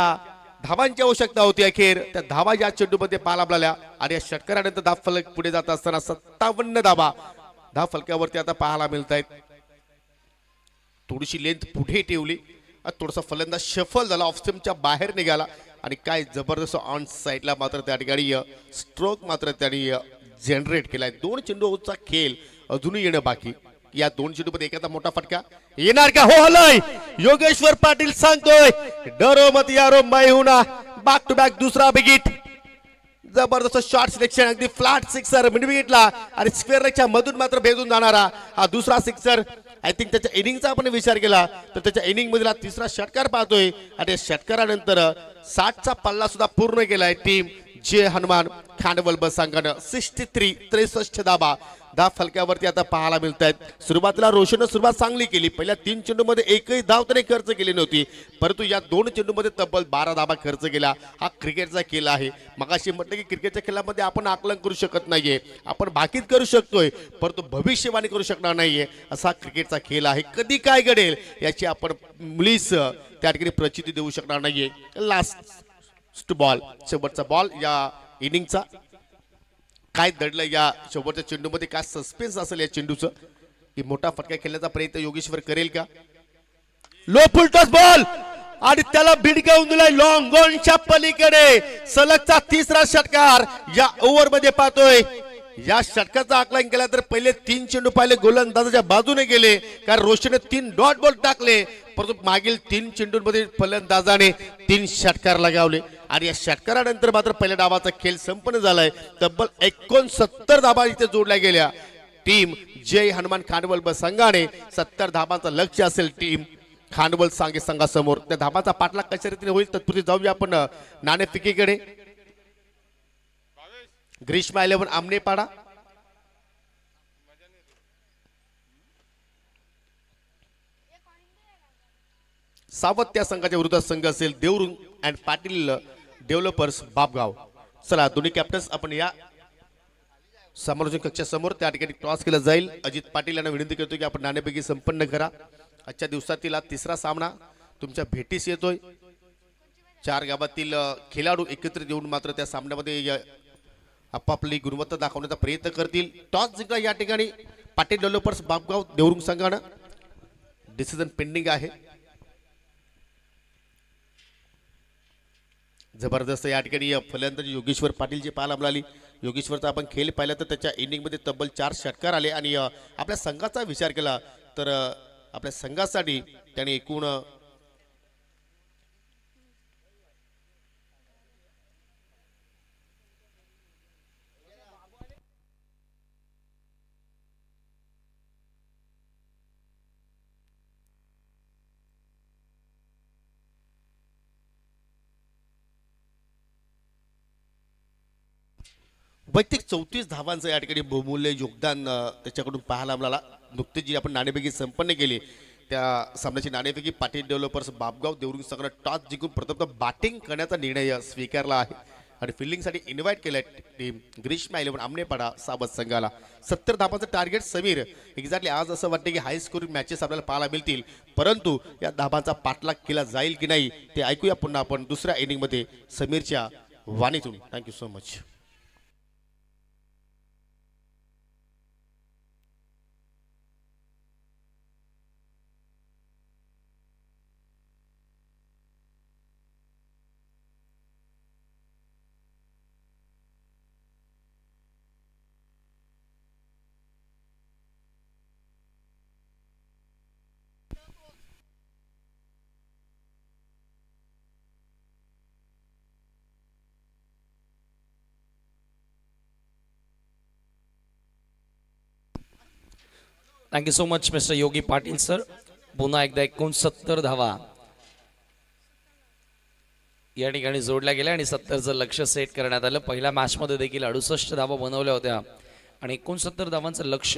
धावांची आवश्यकता होती, अखेर त्या धावा या चेंडूमध्ये पाहायला मिळाल्या आणि या षटकारानंतर धाव फलक पुढे जात असताना 57 धावा धाव फलकावरती आता पाहायला मिळत आहेत. थोडीशी लेंथ पुढे ठेवली, थोडासा फलंदाज शफल झाला, ऑफ स्टंपच्या बाहेर निघाला आणि काय जबरदस्त ऑन साईडला मात्र त्या ठिकाणी स्ट्रोक मात्र त्यांनी जनरेट केलाय. 2 चेंडूचा खेळ अजूनही येणं बाकी. या 2 चेंडूमध्ये एखादा मोठा फटका येणार का? हो हलय योगेश्वर पाटील सांगतोय डरो मत यारो मैं हूं ना. बॅक टू बॅक दुसरा विकेट. जबरदस्त शॉट सिलेक्शन, अगदी फ्लॅट सिक्सर मिड विकेटला आणि स्क्वेअर रेच्या मधून मात्र भेदून जाणारा हा दुसरा सिक्सर. आय थिंक त्याच्या इनिंगचा आपण विचार केला तर त्याच्या इनिंग मधला तिसरा षटकार पाहतोय आणि या षटकारानंतर 60चा पल्ला सुद्धा पूर्ण केलाय टीम जे हनुमान खांडवल बस संघानं. 63 धावा धाव फलकावरती आता पाहायला मिळत आहेत. सुरुवातीला रोशननं सुरुवात चांगली केली. पहिल्या 3 चेंडूमध्ये एकही धाव त्याने खर्च केली नव्हती, परंतु या 2 चेंडूमध्ये तब्बल 12 धावा खर्च केला. हा क्रिकेटचा खेळ आहे. मगाशी म्हटलं की क्रिकेटच्या खेळामध्ये आपण आकलन करू शकत नाहीये, आपण भाकीत करू शकतोय परंतु भविष्यवाणी करू शकणार नाहीये. असा क्रिकेटचा खेळ आहे. कधी काय घडेल याची आपण मुलीस त्या ठिकाणी प्रचिती देऊ शकणार नाहीये. लास्ट बॉल, शेवटचा बॉल या इनिंगचा. काय दडलं या शेवटच्या चेंडूमध्ये, काय सस्पेन्स असेल या चेंडूचं की मोठा फटका खेळण्याचा प्रयत्न योगेश्वर करेल का? लो फुल टॉस बॉल आणि त्याला भिडकावून दिलाय लॉंग ऑनच्या पलीकडे. सलगचा तिसरा षटकार या ओव्हर मध्ये पाहतोय. या षटकाचा आकलन केला तर पहिले 3 चेंडू पाहिले गोलंदाजाच्या बाजूने गेले, कारण रोशनने 3 डॉट बॉल टाकले, परंतु मागील 3 चेंडूंमध्ये फलंदाजाने 3 षटकार लगावले आणि या षटकारानंतर मात्र पहिल्या डावाचा खेळ संपन्न झालाय. तब्बल 69 धावा इथे जोडल्या गेल्या. टीम जय हनुमान खांडवल बस संघाने 70 धावांचं लक्ष्य असेल टीम खांडवल सांगे संघासमोर. त्या धावाचा पाठलाग कशा रीतीने होईल तत्पूर्वी जाऊया आपण नाणेफेकीकडे. ग्रीष्मा 11 आमनेपाडा, सावत त्या संघाच्या विरुद्ध संघ असेल देवरुंग अँड पाटील डेव्हलपर्स बापगाव. चला दोन्ही कॅप्टन्स आपण या समालोचन कक्षासमोर. त्या ठिकाणी टॉस केला जाईल. अजित पाटील यांना विनंती करतो की आपण नाणेफेकी संपन्न करा. आजच्या दिवसातील तिसरा सामना तुमच्या भेटीस येतोय. 4 गावातील खेळाडू एकत्रित येऊन मात्र त्या सामन्यामध्ये आपापली गुणवत्ता दाखवण्याचा प्रयत्न करतील. टॉस जिंकला या ठिकाणी पाटील डेव्हलपर्स बापगाव देवरुंग संघानं. डिसिजन पेंडिंग आहे. जबरदस्त या ठिकाणी फलंदाजी योगेश्वर पाटील जे पाहायला मिळाली. योगेश्वरचा आपण खेळ पाहिला तर त्याच्या इनिंगमध्ये तब्बल 4 षटकार आले आणि आपल्या संघाचा विचार केला तर आपल्या संघासाठी त्याने एकूण वैयक्तिक 34 धावांचं या ठिकाणी बहुमूल्य योगदान त्याच्याकडून पाहायला मिळाला. नुकतीच जी आपण नाणेफेकी संपन्न केली त्या सामन्याची नाणेफेकी पाटील डेव्हलपर्स बापगाव देवरुंग संघानं टॉस जिंकून प्रथमतः बॅटिंग करण्याचा निर्णय स्वीकारला आहे आणि फिल्डिंगसाठी इन्व्हाइट केलंय टीम ग्रीष्मा 11 आमनेपाडा साबत संघाला. 70 धाबांचं टार्गेट समीर. एक्झॅक्टली आज असं वाटतं की हाय स्कोरिंग मॅचेस आपल्याला पाहायला मिळतील, परंतु या धाबांचा पाठलाग केला जाईल की नाही ते ऐकूया पुन्हा आपण दुसऱ्या इनिंगमध्ये समीरच्या वाणीतून. Thank you so much. Thank you so much Mister Yogi Patil sir. पुन्हा एकदा 69 धावा या ठिकाणी जोडल्या गेल्या आणि 70चं लक्ष सेट करण्यात आलं. पहिल्या मॅचमध्ये देखील 68 धावा बनवल्या होत्या आणि 69 धावांचं लक्ष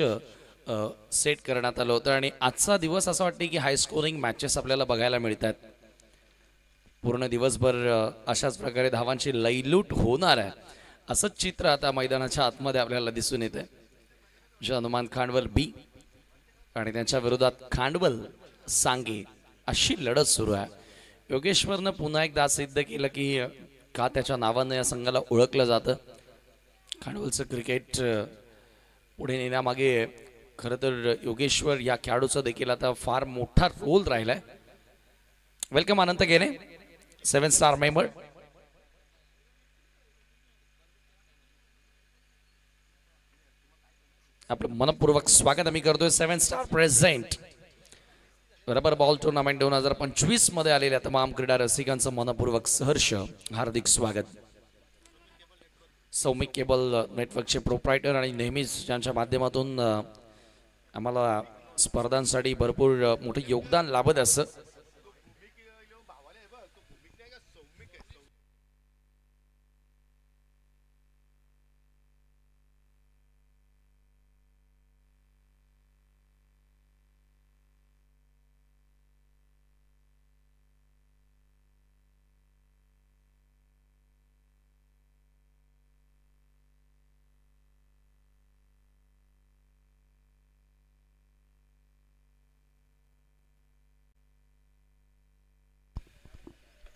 सेट करण्यात आलं होतं. आणि आजचा दिवस असं वाटतं की हाय स्कोरिंग मॅचेस आपल्याला बघायला मिळतात. पूर्ण दिवसभर अशाच प्रकारे धावांची लयलूट होणार आहे असंच चित्र आता मैदानाच्या आतमध्ये आपल्याला दिसून येते. हनुमान खांडवल बी आणि त्यांच्या विरोधात खांडवल सांगे अशी लढत सुरू आहे. योगेश्वरनं पुन्हा एकदा सिद्ध केलं की का त्याच्या नावानं या संघाला ओळखलं जातं. खांडवलचं क्रिकेट पुढे नेण्यामागे खरं तर योगेश्वर या खेळाडूचा देखील आता फार मोठा रोल राहिलाय. वेलकम अनंत गेने 7 स्टार मेंबर. आपलं मनपूर्वक स्वागत आम्ही करतोय 7 star present rubber ball tournament 2025 मध्ये आलेल्या तमाम क्रीडा रसिकांचं मनपूर्वक सहर्ष हार्दिक स्वागत. सौमिक केबल नेटवर्कचे प्रोप्रायटर आणि नेहमीच ज्यांच्या माध्यमातून आम्हाला स्पर्धांसाठी भरपूर मोठे योगदान लाभत असतं.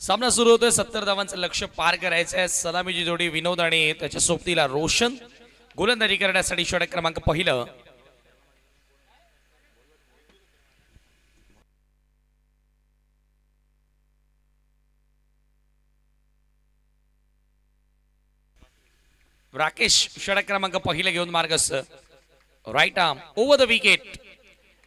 सामना सुरू होतोय. 70 धावांचं लक्ष पार करायचं आहे. सलामीची जोडी विनोद आणि त्याच्या सोबतीला रोशन गोलंदाजी करण्यासाठी षटक क्रमांक पहिलं. राकेश षटक क्रमांक पहिलं घेऊन मार्गस्थ. Right arm over the wicket.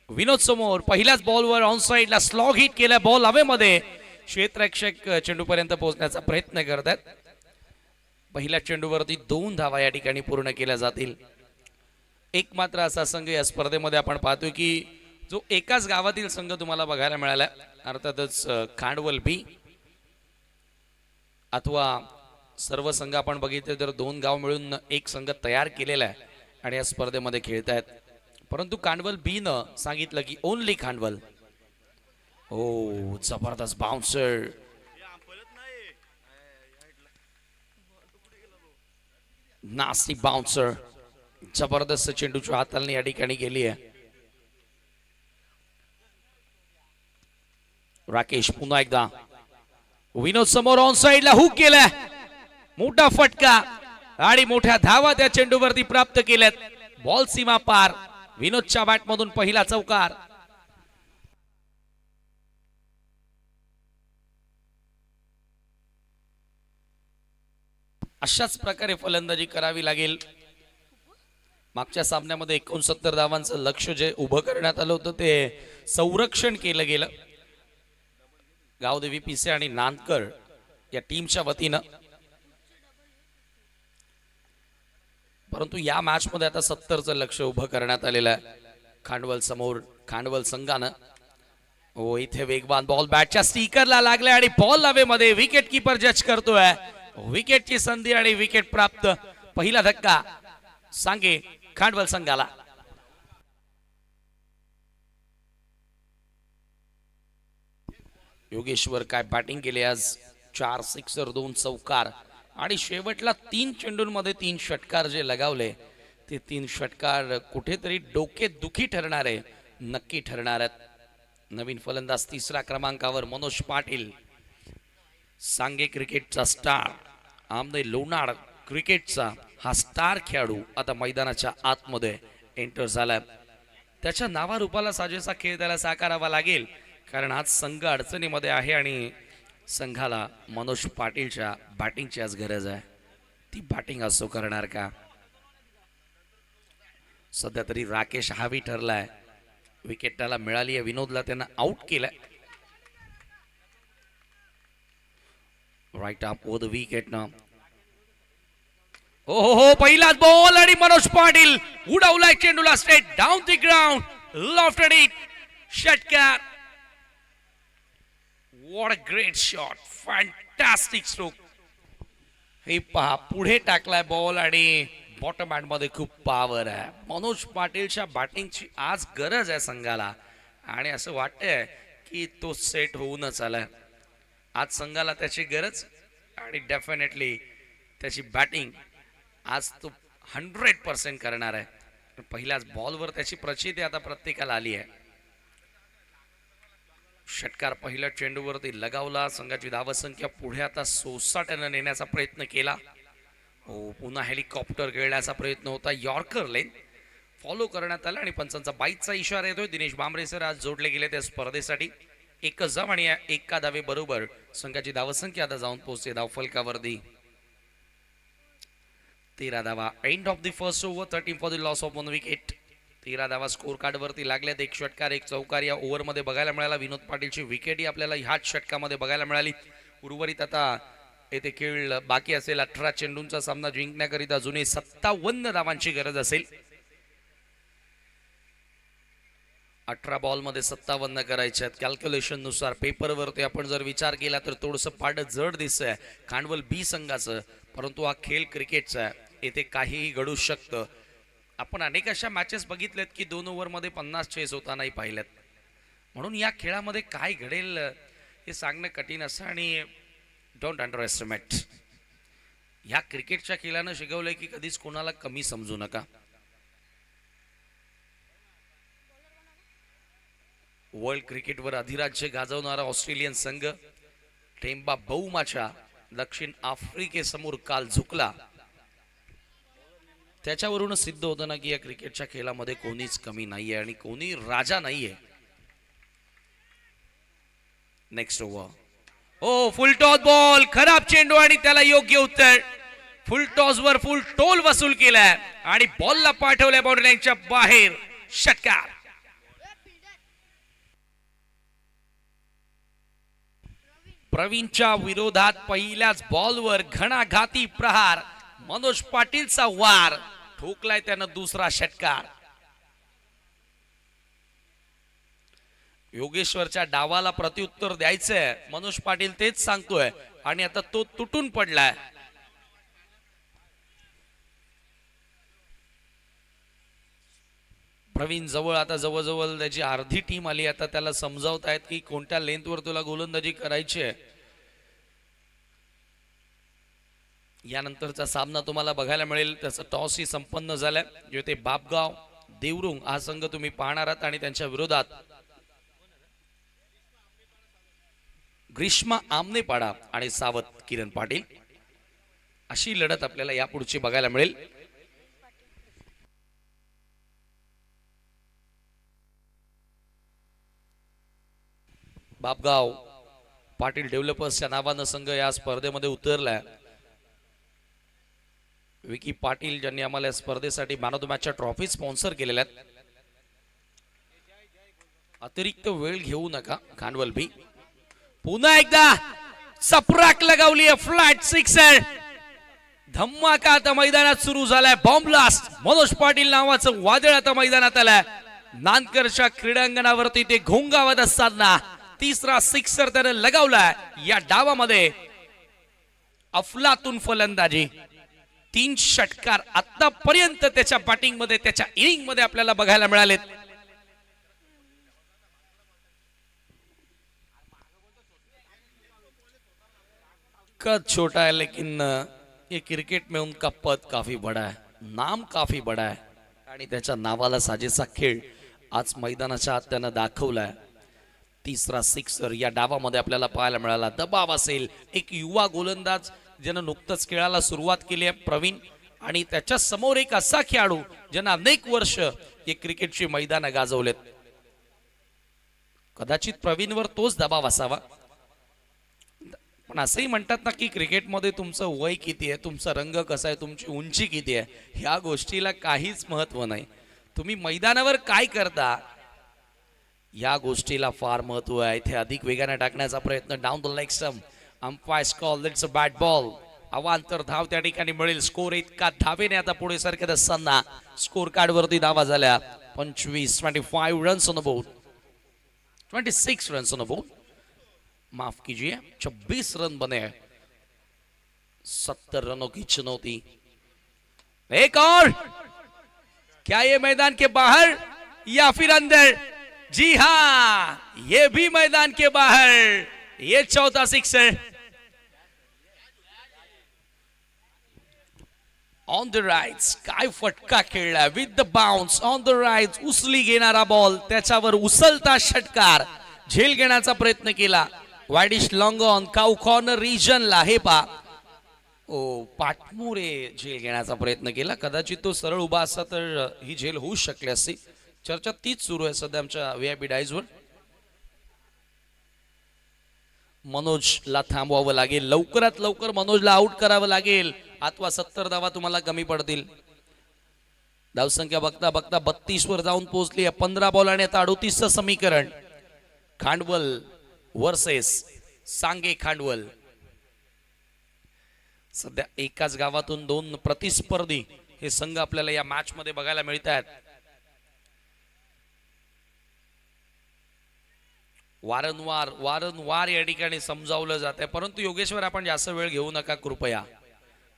Vinod समोर पहिल्याच बॉलवर ऑन साइडला स्लॉग हिट केला. बॉल हवेमध्ये. क्षेत्ररक्षक चेंडूपर्यंत पोहोचण्याचा प्रयत्न करतात. पहिल्या चेंडूवरती 2 धावा या ठिकाणी पूर्ण केल्या जातील. एक मात्र असा संघ या स्पर्धेमध्ये आपण पाहतोय की जो एकाच गावातील संघ तुम्हाला बघायला मिळाला. अर्थातच खांडवल बी अथवा सर्व संघ आपण बघितले तर 2 गाव मिळून एक संघ तयार केलेला आहे आणि या स्पर्धेमध्ये खेळतायत. परंतु खांडवल बी न सांगितलं की ओनली खांडवल. ओ जबरदस्त बाउन्सर. Nasty bouncer. जबरदस्त चेंडूच्या हाताने या ठिकाणी गेली आहे. राकेश पुन्हा एकदा. विनोद समोर ऑन साइडला हुक केलाय. मोठा फटका आणि मोठ्या धावा त्या चेंडूवरती प्राप्त केल्यात. बॉल सीमा पार. विनोदच्या बॅटमधून पहिला चौकार. अशाच प्रकारे फलंदाजी करावी लागेल. मागच्या सामन्यामध्ये 69 धावांचं लक्ष जे उभं करण्यात आलं होतं ते संरक्षण केलं गेलं गावदेवी पिसे आणि नांदकर या टीमच्या वतीनं. परंतु या मॅच मध्ये आता 70चं लक्ष उभं करण्यात आलेलं आहे खांडवल समोर. खांडवल संघानं ओ इथे वेगवान बॉल बॅटच्या स्टिकरला लागलाय आणि बॉल हवेमध्ये. विकेट कीपर जज करतोय. विकेटची संधी आणि विकेट प्राप्त. पहिला धक्का सांगे खांडवल संघाला. योगेश्वर काय बॅटिंग केली आज. 4 सिक्सर 2 चौकार आणि शेवटला 3 चेंडूंमध्ये 3 षटकार जे लगावले ते 3 षटकार कुठेतरी डोकेदुखी ठरणार आहे, नक्की ठरणार आहेत. नवीन फलंदाज तिसऱ्या क्रमांकावर मनोज पाटील, सांगे क्रिकेटचा स्टार, आमने लोणार क्रिकेटचा हा स्टार खेळाडू आता मैदानाच्या आतमध्ये एंटर झालाय. त्याच्या नावारूपाला साजेसा खेळ त्याला साकारावा लागेल, कारण आज संघ अडचणीमध्ये आहे आणि संघाला मनोज पाटीलच्या बॅटिंगची आज गरज आहे. ती बॅटिंग आज तो करणार का? सध्या तरी राकेश हावी ठरलाय, विकेट त्याला मिळाली आहे, विनोदला त्यांना आउट केलंय. Right up over the wicket ना. हो हो हो, पहिलाच बॉल आणि मनोज पाटील उडवलाय चेंडूला straight down the ground, lofted it, षटकार. What a great shot, fantastic stroke. हे पहा, पुढे टाकलाय बॉल आणि बॉटम हँड मध्ये खूप पॉवर आहे. मनोज पाटीलच्या बॅटिंगची आज गरज आहे संघाला आणि असं वाटतंय की तो सेट होऊनच आलाय. आज संघाला त्याची गरज आणि डेफिनेटली त्याची बॅटिंग आज तो 100% करणार आहे. पहिल्याच बॉलवर त्याची प्रचिती आता प्रत्येकाला आली आहे. षटकार पहिल्या चेंडूवरती लगावला. संघाची धावसंख्या पुढे आता 66 नेण्याचा प्रयत्न केला. हो, पुन्हा हेलिकॉप्टर खेळण्याचा प्रयत्न होता. यॉर्कर लेन फॉलो करण्यात आला आणि पंचांचा बाईटचा इशारा येतोय. दिनेश बांबरे सर आज जोडले गेले त्या स्पर्धेसाठी. एकच धाव आणि एका धावे बरोबर संघाची धावसंख्या आता जाऊन पोहोचते धावफलकावरती 13 धावा. End of the first over, 13 for the loss of 1 wicket. 13 धावा स्कोर कार्ड वरती लागल्यात. एक षटकार एक चौकार या ओव्हर मध्ये बघायला मिळाला. विनोद पाटीलची विकेटही आपल्याला ह्याच षटकामध्ये बघायला मिळाली. उर्वरित आता येथे खेळ बाकी असेल. 18 चेंडूंचा सामना जिंकण्याकरिता अजूनही 57 धावांची गरज असेल. 18 बॉल मध्ये 57 करायचे आहेत. कॅल्क्युलेशन नुसार पेपरवरती आपण जर विचार केला तर थोडंसं पाड जड दिसतंय खांडवल बी संघाचं, परंतु हा खेळ क्रिकेटचा आहे, येथे काहीही घडू शकतं. आपण अनेक अशा मॅचेस बघितल्यात की 2 ओव्हरमध्ये 50 चेस होतानाही पाहिल्यात. म्हणून या खेळामध्ये काय घडेल हे सांगणं कठीण असं. आणि डोंट अंडर एस्टिमेट. ह्या क्रिकेटच्या खेळानं शिकवलंय की कधीच कोणाला कमी समजू नका. वर्ल्ड क्रिकेटवर अधिराज्य गाजवणारा ऑस्ट्रेलियन संघ टेम्बा बहुमाच्या दक्षिण आफ्रिकेसमोर काल झुकला. त्याच्यावरूनच सिद्ध होतं ना की या क्रिकेटच्या खेळामध्ये कोणीच कमी नाहीये आणि कोणी राजा नाहीये. नेक्स्ट ओव्हर, ओ फुल टॉस बॉल, खराब चेंडू आणि त्याला योग्य उत्तर. फुल टॉस वर फुल टोल वसूल केलाय आणि बॉलला पाठवल्या बाउंड्री लाईनच्या बाहेर. षटकार. प्रवीणच्या विरोधात पहिल्याच बॉलवर घणाघाती प्रहार. मनोज पाटीलचा वार ठोकलाय त्यानं दुसरा षटकार. योगेश्वरच्या डावाला प्रत्युत्तर द्यायचंय, मनोज पाटील तेच सांगतोय आणि आता तो तुटून पडलाय. प्रवीण जवळ आता जवळजवळ त्याची अर्धी टीम आली. आता त्याला समजावत आहेत की कोणत्या लेंथवर तुला गोलंदाजी करायची आहे. यानंतरचा सामना तुम्हाला बघायला मिळेल. त्याचा टॉस ही संपन्न झालाय. जेथे बापगाव देवरुंग हा संघ तुम्ही पाहणार आहात आणि त्यांच्या विरोधात ग्रीष्मा आमनेपाडा आणि सावत किरण पाटील अशी लढत आपल्याला यापुढची बघायला मिळेल. बापगाव पाटील डेव्हलपर्सच्या नावानं संघ या स्पर्धेमध्ये उतरलाय. विकी पाटील ज्यांनी आम्हाला या स्पर्धेसाठी मॅन ऑफ द मॅचच्या ट्रॉफी स्पॉन्सर केलेल्या आहेत. अतिरिक्त वेळ घेऊ नका. खांडवल बी पुन्हा एकदा चपराक लगावली, फ्लॅट सिक्सर. धम्माका आता मैदानात सुरू झालाय. Bomb blast. मनोज पाटील नावाचं वादळ आता मैदानात आलंय. नांदकरच्या क्रीडांगणावरती ते घोंगावत असताना तिसरा सिक्सर त्याने लगावलाय. या डावामध्ये अफलातून फलंदाजी. 3 षटकार आतापर्यंत त्याच्या बॅटिंग मध्ये, त्याच्या इनिंग मध्ये आपल्याला बघायला मिळालेत. कद छोटा है लेकिन ये क्रिकेट में उनका पद काफी बड़ा है, नाम काफी बड़ा है आणि त्याच्या नावाला साजेसा खेळ आज मैदानाच्या आत त्यानं दाखवलाय. तिसरा सिक्सर या डावामध्ये आपल्याला पाहायला मिळाला. दबाव असेल, एक युवा गोलंदाज ज्यानं नुकतंच खेळायला सुरुवात केली आहे प्रवीण, आणि त्याच्या समोर एक असा खेळाडू ज्यानं अनेक वर्ष हे क्रिकेटची मैदानं गाजवलेत. कदाचित प्रवीणवर तोच दबाव असावा, पण असंही म्हणतात ना की क्रिकेटमध्ये तुमचं वय किती आहे, तुमचा रंग कसा आहे, तुमची उंची किती आहे, ह्या गोष्टीला काहीच महत्व नाही. तुम्ही मैदानावर काय करता या गोष्टीला फार महत्व आहे. इथे अधिक वेगाने टाकण्याचा प्रयत्न, down the leg stump, umpire call, it's a bat ball. अवांतर धाव त्या ठिकाणी मिळेल. स्कोर इतका धावेने आता पुढे सरकत असताना स्कोर कार्ड वरती धावा झाल्या 25 runs on the board, 26 runs on the board, माफ कीजिए 26 रन बने, 70 रनों की चुनौती. एक और, क्या ये मैदान के बाहर या फिर अंदर? जी हां, ये भी मैदान के बाहर. ये चौथा सिक्सर ऑन द राइट. काय फटका खेळला with the bounce on the right. उचली घेणारा बॉल, त्याच्यावर उचलता षटकार, झेल घेण्याचा प्रयत्न केला. Widish long on cow corner रिजनला. हे पा ओ पाटमुरे झेल घेण्याचा प्रयत्न केला. कदाचित तो सरळ उभा असता तर ही झेल होऊ शकली असती. चर्चा तीच सुरू आहे सध्या आमच्या व्हीआयपी डायजवर. मनोजला थांबवावं लागेल, लवकरात लवकर मनोजला आउट करावं लागेल. अथवा 70 धावा तुम्हाला कमी पडतील. धावसंख्या बघता बघता 32 वर जाऊन पोहोचली आहे. 15 बॉल आणि आता 38चं समीकरण. खांडवल वर्सेस सांगे खांडवल. सध्या एकाच गावातून दोन प्रतिस्पर्धी हे संघ आपल्याला या मॅच मध्ये बघायला मिळत आहेत. वारंवार या ठिकाणी समजावलं जात आहे, परंतु योगेश्वर आपण जास्त वेळ घेऊ नका कृपया.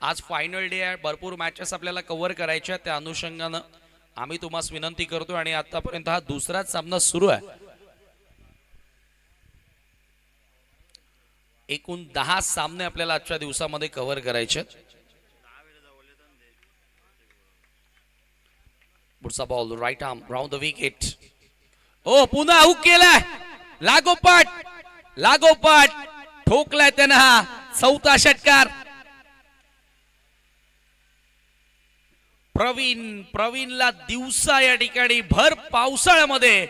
आज फायनल डे आहे, भरपूर मॅचेस आपल्याला कव्हर करायच्या. त्या अनुषंगानं आम्ही तुम्हाला विनंती करतो. आणि आतापर्यंत हा दुसराच सामना सुरू आहे. एकूण 10 सामने आपल्याला आजच्या दिवसामध्ये कव्हर करायचे. पुढचा ball right arm round the wicket. ओ पुन्हा हुक केलाय, लागोपाठ ठोकलाय त्यानं हा चौथा षटकार. प्रवीणला दिवसा या ठिकाणी भर पावसाळ्यामध्ये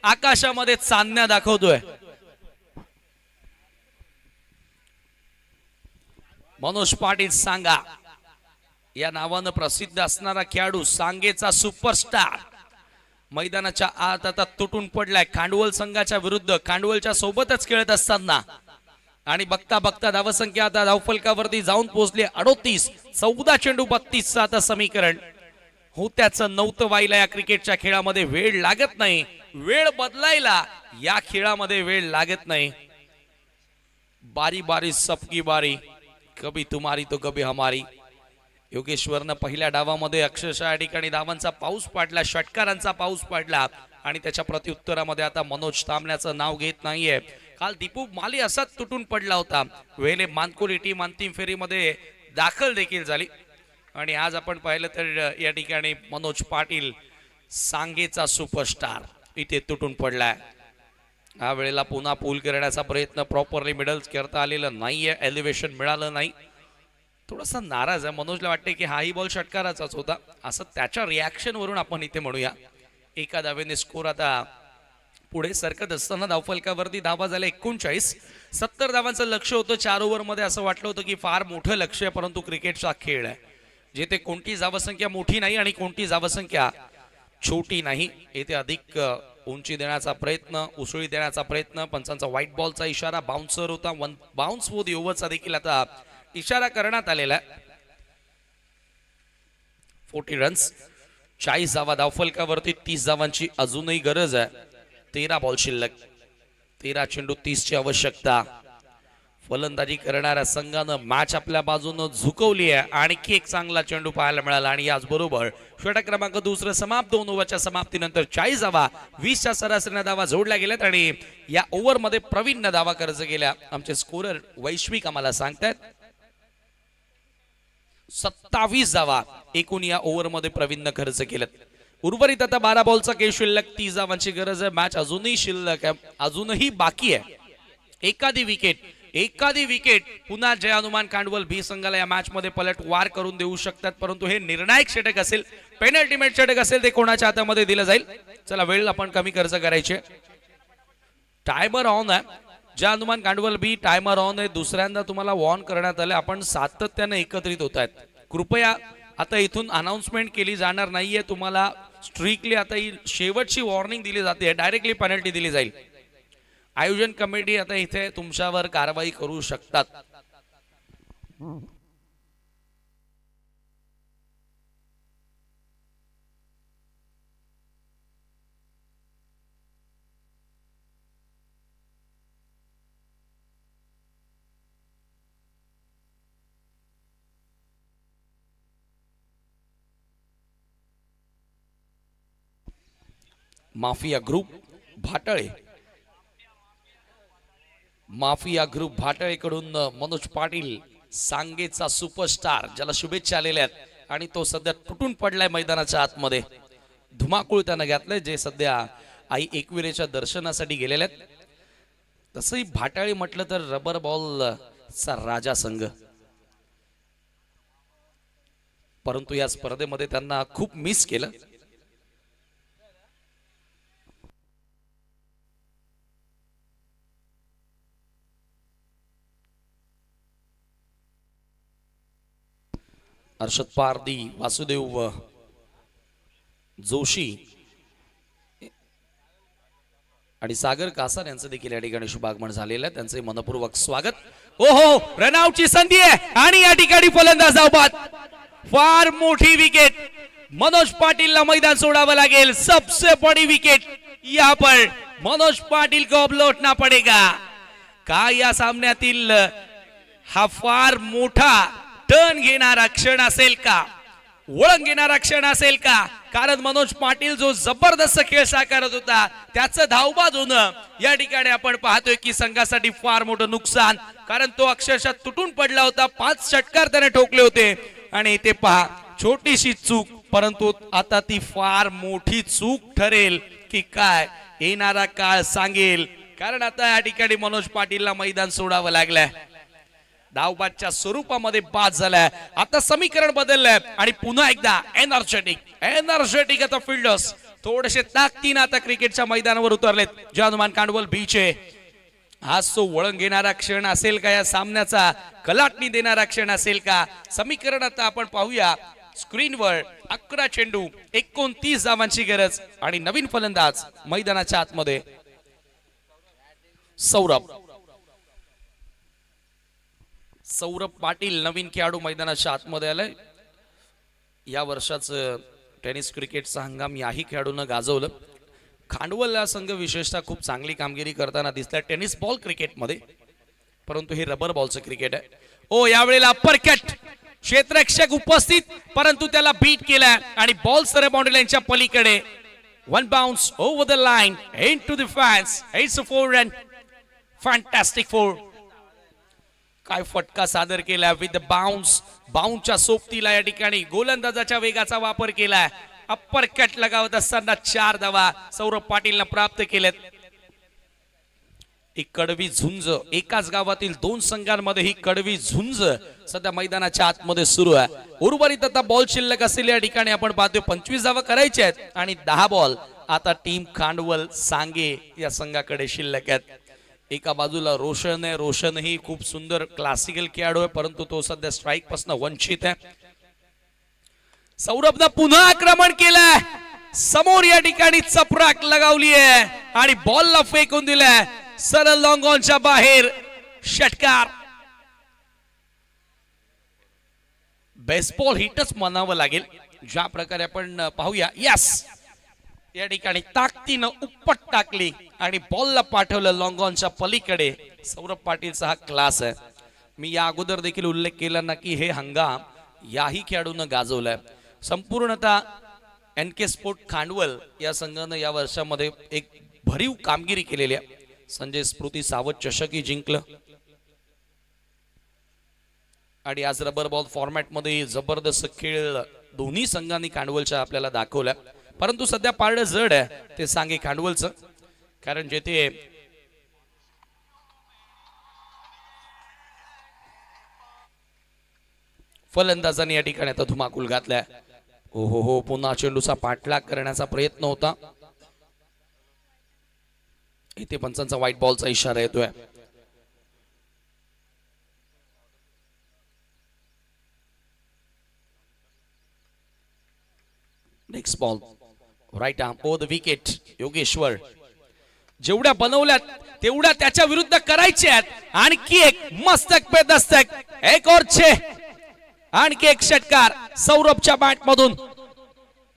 आकाशामध्ये चांदण्या दाखवतोय. मनोज पाटील सांगा या नावानं प्रसिद्ध असणारा खेळाडू, सांगेचा सुपरस्टार, मैदानाच्या आत आता तुटून पडलाय खांडवल संघाच्या विरुद्ध. खांडवलच्या सोबतच खेळत असताना आणि बघता बघता धावसंख्या आता धावफलकावरती जाऊन पोहोचली 38. 14 चेंडू 32चं आता समीकरण. हो त्याचं नव्हतं व्हायला या क्रिकेटच्या खेळामध्ये. वेळ लागत नाही, वेळ बदलायला या खेळामध्ये वेळ लागत नाही. बारी बारी सबकी बारी, कभी तुम्हारी तो कभी हमारी. योगेश्वरनं पहिल्या डावामध्ये अक्षरशः या ठिकाणी धावांचा पाऊस पाडला, षटकारांचा पाऊस पाडला. आणि त्याच्या प्रत्युत्तरामध्ये आता मनोज थांबण्याचं नाव घेत नाहीये. काल दीपू माली असाच तुटून पडला होता. वेले मानकुली टीम अंतिम फेरीमध्ये दाखल देखील झाली. आणि आज आपण पाहिलं तर या ठिकाणी मनोज पाटील, सांगेचा सुपरस्टार, इथे तुटून पडलाय. या वेळेला पुन्हा पूल करण्याचा प्रयत्न प्रॉपरली मिडल करता आलेलं नाहीये, एलिव्हेशन मिळालं नाही. थोडासा नाराज आहे. मनोजला वाटते की हाही बॉल षटकाराचाच होता, असं त्याच्या रिॲक्शन वरून आपण इथे म्हणूया. एका धावेने स्कोर आता पुढे सरकत असताना धावफलकावरती धावा झाल्या 39. 70 धावांचं लक्ष होतं 4 ओव्हरमध्ये. असं वाटलं होतं की फार मोठं लक्ष आहे, परंतु क्रिकेटचा खेळ आहे जिथे कोणती धावसंख्या मोठी नाही आणि कोणती धावसंख्या छोटी नाही. येथे अधिक उंची देण्याचा प्रयत्न, उसळी देण्याचा प्रयत्न. पंचांचा व्हाईट बॉलचा इशारा, बाउन्सर होता. 1 बाउन्स फॉर द ओव्हरचा देखील आता इशारा करण्यात आलेला आहे. 40 रन्स, 40 धावा धावफलकावरती. 30 धावांची अजूनही गरज आहे. 13 बॉल शिल्लक, 13 चेंडू 30ची आवश्यकता. फलंदाजी करणाऱ्या संघानं मॅच आपल्या बाजूनं झुकवली आहे. आणखी एक चांगला चेंडू पाहायला मिळाला आणि याचबरोबर षटक क्रमांक 2 समाप्त. 2 ओव्हरच्या समाप्तीनंतर 40 धावा, 20च्या सरासरीने धावा जोडल्या गेल्यात. आणि या ओव्हरमध्ये प्रवीणनं धावा कर्ज केल्या. आमचे स्कोरर वैश्विक आम्हाला सांगतायत 27 धावा एकूण या ओव्हरमध्ये प्रवीणनं खर्च केल्यात. उर्वरित आता 12 बॉलचा खेळ शिल्लक, 30 धावांची गरज आहे. मॅच अजूनही शिल्लक आहे, अजूनही बाकी आहे. एखादी विकेट पुन्हा जय हनुमान खांडवल बी संघाला या मॅच मध्ये पलटवार करून देऊ शकतात. परंतु हे निर्णायक षटक असेल, पेनल्टीमेट षटक असेल, ते कोणाच्या हातामध्ये दिलं जाईल. चला वेळ आपण कमी खर्च करायचे. टायमर ऑन आहे. जय हनुमान खांडवल बी टायमर ऑन आहे. दुसऱ्यांदा तुम्हाला वॉर्न करण्यात आले. आपण सातत्याने एकत्रित होत आहेत. कृपया आता इथून अनाउन्समेंट केली जाणार नाहीये. तुम्हाला स्ट्रिक्टली आता ही शेवटची वॉर्निंग दिली जाते. डायरेक्टली पेनल्टी दिली जाईल. आयोजन कमिटी आता इथे तुमच्यावर कारवाई करू शकतात. माफिया ग्रुप भाटळेकडून मनोज पाटील, सांगेचा सुपरस्टार, ज्याला शुभेच्छा आलेल्या आहेत आणि तो सध्या तुटून पडलाय मैदानाच्या आतमध्ये. धुमाकूळ त्यानं घातलंय, जे सध्या आई एकविरेच्या दर्शनासाठी गेलेले आहेत. तसंही भाटाळी म्हटलं तर रबर बॉलचा राजा संघ, परंतु या स्पर्धेमध्ये त्यांना खूप मिस केलं. हर्षद पारदी, वासुदेव जोशी आणि सागर कासार यांचं देखील या ठिकाणी शुभागमन झालेलं आहे. त्यांचे मनपूर्वक स्वागत. ओहो, रनआउटची संधी आहे आणि या ठिकाणी फलंदाज धावबाद. फार मोठी विकेट. मनोज पाटीलला मैदान सोडावं लागेल. सबसे बड़ी विकेट यहाँ पर मनोज पाटिल को अब लौटना पड़ेगा. काय या सामन्यातील हा फार मोठा टर्न घेणारा क्षण असेल का, वळण घेणारा क्षण असेल का? कारण मनोज पाटील जो जबरदस्त खेळ साकारत होता, त्याचं धावबाद होणं या ठिकाणी आपण पाहतोय की संघासाठी फार मोठं नुकसान. कारण तो अक्षरशः तुटून पडला होता. 5 षटकार त्याने ठोकले होते आणि ते पहा, छोटीशी चूक, परंतु आता ती फार मोठी चूक ठरेल की काय, येणारा काळ सांगेल. कारण आता या ठिकाणी मनोज पाटीलला मैदान सोडावं लागलंय. धावबादच्या स्वरूपामध्ये बाद झालाय. आता समीकरण बदललंय आणि पुन्हा एकदा एनर्जेटिक आता फिल्डर्स थोडेसे ताकदीने आता क्रिकेटच्या मैदानावर उतरलेत. जय हनुमान खांडवल बीचे आज तो वळण घेणारा क्षण असेल का, या सामन्याचा कलाटणी देणारा क्षण असेल का? समीकरण आता आपण पाहूया स्क्रीनवर. 11 चेंडू, 29 धावांची गरज आणि नवीन फलंदाज मैदानाच्या आतमध्ये सौरभ पाटील नवीन खेळाडू मैदानाच्या आतमध्ये आलाय. या वर्षाचं टेनिस क्रिकेटचा हंगाम याही खेळाडूंना गाजवलं. खांडवल हा संघ विशेषतः खूप चांगली कामगिरी करताना दिसलाय टेनिस बॉल क्रिकेटमध्ये, परंतु हे रबर बॉलचं क्रिकेट आहे. ओ, यावेळेला अप्पर कट, क्षेत्ररक्षक उपस्थित, परंतु त्याला बीट केलाय आणि बॉल सर बाउंड्री लाईनच्या पलीकडे. 1 bounce over the line into the fans. It's a 4 run. Fantastic 4. काय फटका सादर केला विथ द बाउन्सच्या सोबतीला या ठिकाणी गोलंदाजाच्या वेगाचा वापर केलाय. अप्पर कट लगावत असताना 4 धावा सौरभ पाटीलने प्राप्त केलेत. ही कडवी झुंज, एकाच गावातील 2 संघांमध्ये ही कडवी झुंज सध्या मैदानाच्या आतमध्ये सुरू आहे. उर्वरित आता बॉल शिल्लक असलेल्या या ठिकाणी आपण पाहतोय 25 धावा करायच्या आहेत आणि 10 बॉल आता टीम खांडवल सांगे या संघाकडे शिल्लक आहेत. एका बाजूला रोशन आहे. रोशन ही खूप सुंदर क्लासिकल खेळाडू आहे, परंतु तो सध्या स्ट्राइक पासून वंचित आहे. सौरभनं पुन्हा आक्रमण केलंय. समोर या ठिकाणी चपराक लगावली आहे आणि बॉलला फेकून दिलाय सरळ लॉंग ऑनच्या बाहेर. षटकार. बेसबॉल हिटच म्हणावं लागेल. ज्या प्रकारे आपण पाहूया, यस, या ठिकाणी ताकदीनं उपट टाकली आणि बॉलला पाठवलं लॉंग ऑनच्या पलीकडे. सौरभ पाटीलचा हा क्लास आहे. मी या अगोदर देखील उल्लेख केला ना की हे हंगाम याही खेळाडूंना गाजवलाय. संपूर्णतः NK स्पोर्ट खांडवल या संघानं या वर्षामध्ये एक भरीव कामगिरी केलेली आहे. संजय स्मृती सावध चषकही जिंकलं. आणि आज रबर बॉल फॉर्मॅट मध्ये जबरदस्त खेळ दोन्ही संघांनी खांडवलच्या आपल्याला दाखवला, परंतु सध्या पारडं जड आहे ते सांगे खांडवलचं, कारण जेथे फलंदाजांनी या ठिकाणी आता धुमाकूल घातलाय. हो, पुन्हा चेंडूचा पाठलाग करण्याचा प्रयत्न होता. इथे पंचांचा व्हाईट बॉलचा इशारा येतोय. Next ball right arm over the wicket. Yogeshwar जेवढ्या बनवल्यात तेवढ्या त्याच्या विरुद्ध करायचे आहेत. आणखी एक मस्तक पे दस्तक, एक और 6, आणखी एक षटकार सौरभच्या बॅट मधून.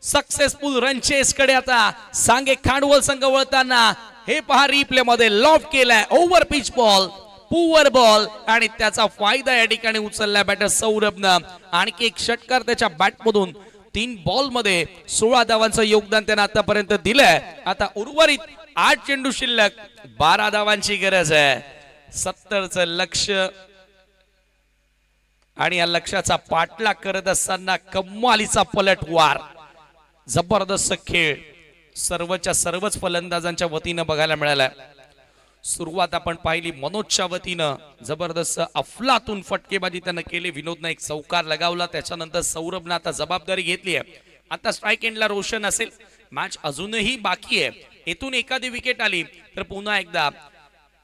सक्सेसफुल रन चेस कडे आता सांगे खांडवल संघ वळताना. हे पहा रिप्ले मध्ये लॉफ केलाय, over pitch ball, poor ball, आणि त्याचा फायदा या ठिकाणी उचललाय बॅटर सौरभनं. आणखी एक षटकार त्याच्या बॅट मधून. 3 बॉल मध्ये 16 धावांचं योगदान त्यानं आतापर्यंत दिलंय. आता उर्वरित 8 चेंडू शिल्लक, 12 धावांची गरज आहे. 70चं लक्ष्य आणि या लक्ष्याचा पाठलाग करत असताना कमालीचा पलटवार. जबरदस्त खेळ सर्वच्या सर्वच फलंदाजांच्या वतीनं बघायला मिळाला. सुरुवात आपण पाहिली मनोजच्या वतीनं, जबरदस्त अफलातून फटकेबाजी त्यानं केली. विनोदनं एक चौकार लगावला, त्याच्यानंतर सौरभनं आता जबाबदारी घेतली आहे. आता स्ट्राईक एंडला रोशन असेल. मॅच अजूनही बाकी आहे. येथून एखादी विकेट आली तर पुन्हा एकदा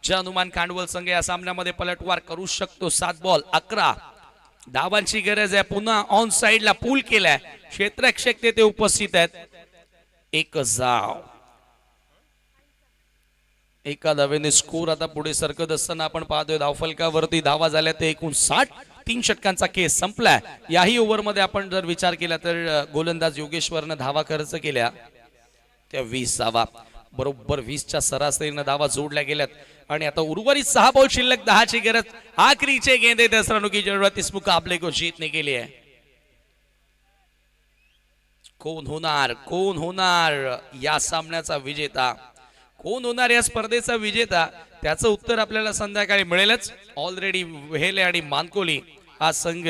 हनुमान खांडवल संघ या सामन्यामध्ये पलटवार करू शकतो. 7 बॉल 11 धावांची गरज आहे. पुन्हा ऑन साइडला पूल केलाय, क्षेत्ररक्षक ते उपस्थित आहेत. 1 धाव, एका धावेने स्कोर आता पुढे सरकत असताना आपण पाहतोय धावफलकावरती धावा झाल्या ते एकूण 60. 3 षटकांचा केस संपलाय. याही ओव्हरमध्ये आपण जर विचार केला तर गोलंदाज योगेश्वरनं धावा खर्च केल्या त्या 20 धावा, बरोबर 20च्या सरासरीनं धावा जोडल्या गेल्यात. आणि आता उर्वरित 6 बॉल शिल्लक, 10ची गरज. आखरीचे गेंदे दस रनों की जरूरत इस मुकाबले को जीतने के लिए. कोण होणार या सामन्याचा विजेता, कोण होणार या स्पर्धेचा विजेता, त्याचं उत्तर आपल्याला संध्याकाळी मिळेलच. ऑलरेडी वेहेले आणि मानकोली हा संघ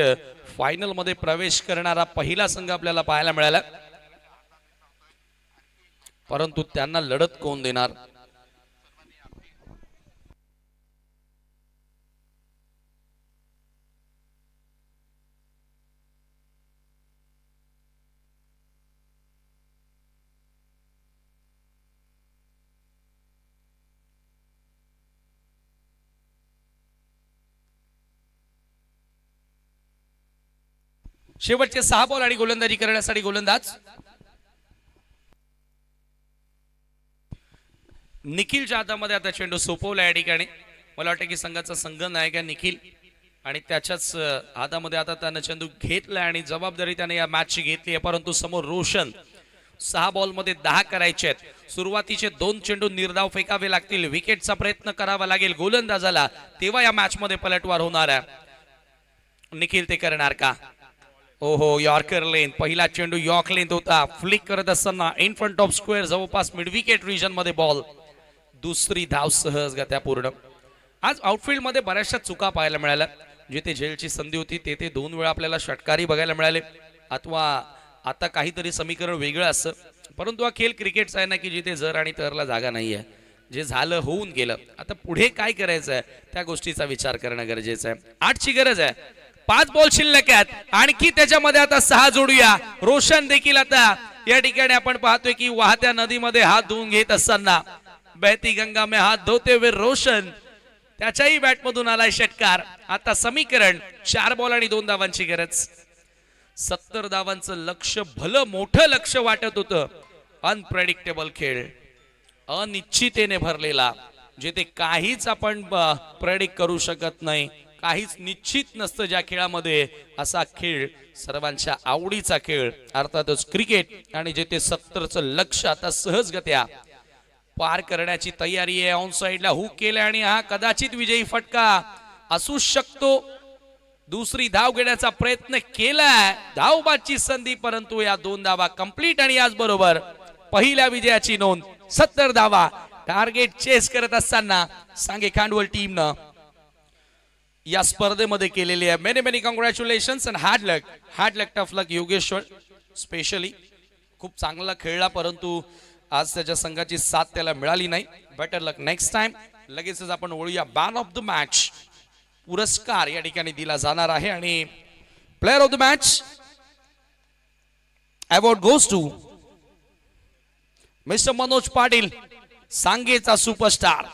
फायनल मध्ये प्रवेश करणारा पहिला संघ आपल्याला पाहायला मिळाला, परंतु त्यांना लढत कोण देणार. शेवटचे 6 बॉल आणि गोलंदाजी करण्यासाठी गोलंदाज निखिलच्या हातामध्ये आता चेंडू सोपवला. या ठिकाणी मला वाटतं की संघाचा संघ नायक आहे निखिल, आणि त्याच्याच हातामध्ये आता त्यानं चेंडू घेतला आणि जबाबदारी त्याने या मॅचची घेतली आहे. परंतु समोर रोशन. 6 बॉलमध्ये 10 करायचे आहेत. सुरुवातीचे 2 चेंडू निर्धाव फेकावे लागतील. विकेटचा प्रयत्न करावा लागेल गोलंदाजाला, तेव्हा या मॅच मध्ये पलटवार होणार आहे. निखिल ते करणार का? ओहो, यॉर्कर लेन. पहिला चेंडू यॉर्क लेन होता. फ्लिक करत असताना इन फ्रंट ऑफ स्क्वेअर, जवळपास मिड विकेट रिजन मध्ये बॉल. दुसरी धाव सहज गत्या पूर्ण. आज आउटफील्ड मध्ये बऱ्याचशा चुका पाहायला मिळाल्या. जिथे झेलची संधी होती तेथे 2 वेळा आपल्याला षटकारी बघायला मिळाले, अथवा आता काहीतरी समीकरण वेगळं असतं. परंतु हा खेळ क्रिकेटचा आहे ना, की जिथे जर आणि तरला जागा नाहीये. जे झालं होऊन गेलं. आता पुढे काय करायचं आहे त्या गोष्टीचा विचार करणं गरजेचं आहे. 8ची गरज आहे. 5 बॉल शिल्लक आहेत. आणखी त्याच्यामध्ये आता 6 जोडूया. रोशन देखील आता या ठिकाणी आपण पाहतोय की वाहत्या नदीमध्ये हात धुवून घेत असताना, बहती गंगा में हात धोते हुए रोशन, त्याच्याही बॅट मधून आलाय षटकार. आता समीकरण 4 बॉल आणि 2 धावांची गरज. 70 धावांचं लक्ष भलं मोठं लक्ष वाटत होतं. अनप्रेडिक्टेबल खेळ, अनिश्चिततेने भरलेला, जिथे काहीच आपण प्रेडिक्ट करू शकत नाही, काहीच निश्चित नसतं ज्या खेळामध्ये, असा खेळ सर्वांच्या आवडीचा खेळ अर्थातच क्रिकेट. आणि जिथे 70चं लक्ष आता सहजगत्या पार करण्याची तयारी आहे. ऑन साइडला हुक केला आणि हा कदाचित विजयी फटका असू शकतो. दुसरी धाव घेण्याचा प्रयत्न केलाय, धावबादची संधी, परंतु या 2 धावा कंप्लीट. आणि याच बरोबर पहिल्या विजयाची नोंद. 70 धावा टार्गेट चेस करत असताना सांगे खांडवल टीमनं या स्पर्धेमध्ये केलेली आहे. Many many congratulations and hard luck tough luck Yogeshwar specially खूप चांगला खेळला, परंतु आज त्याच्या संघाची साथ त्याला मिळाली नाही. बेटर लक नेक्स्ट टाइम. लगेचच आपण वळूया मॅन ऑफ द मॅच पुरस्कार या ठिकाणी दिला जाणार आहे आणि player of the match award goes to Mister Manoj Patil, सांगेचा सुपरस्टार.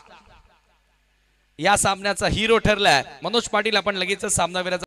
या सामन्याचा हिरो ठरलाय मनोज पाटील. आपण लगेच सामनावीराचा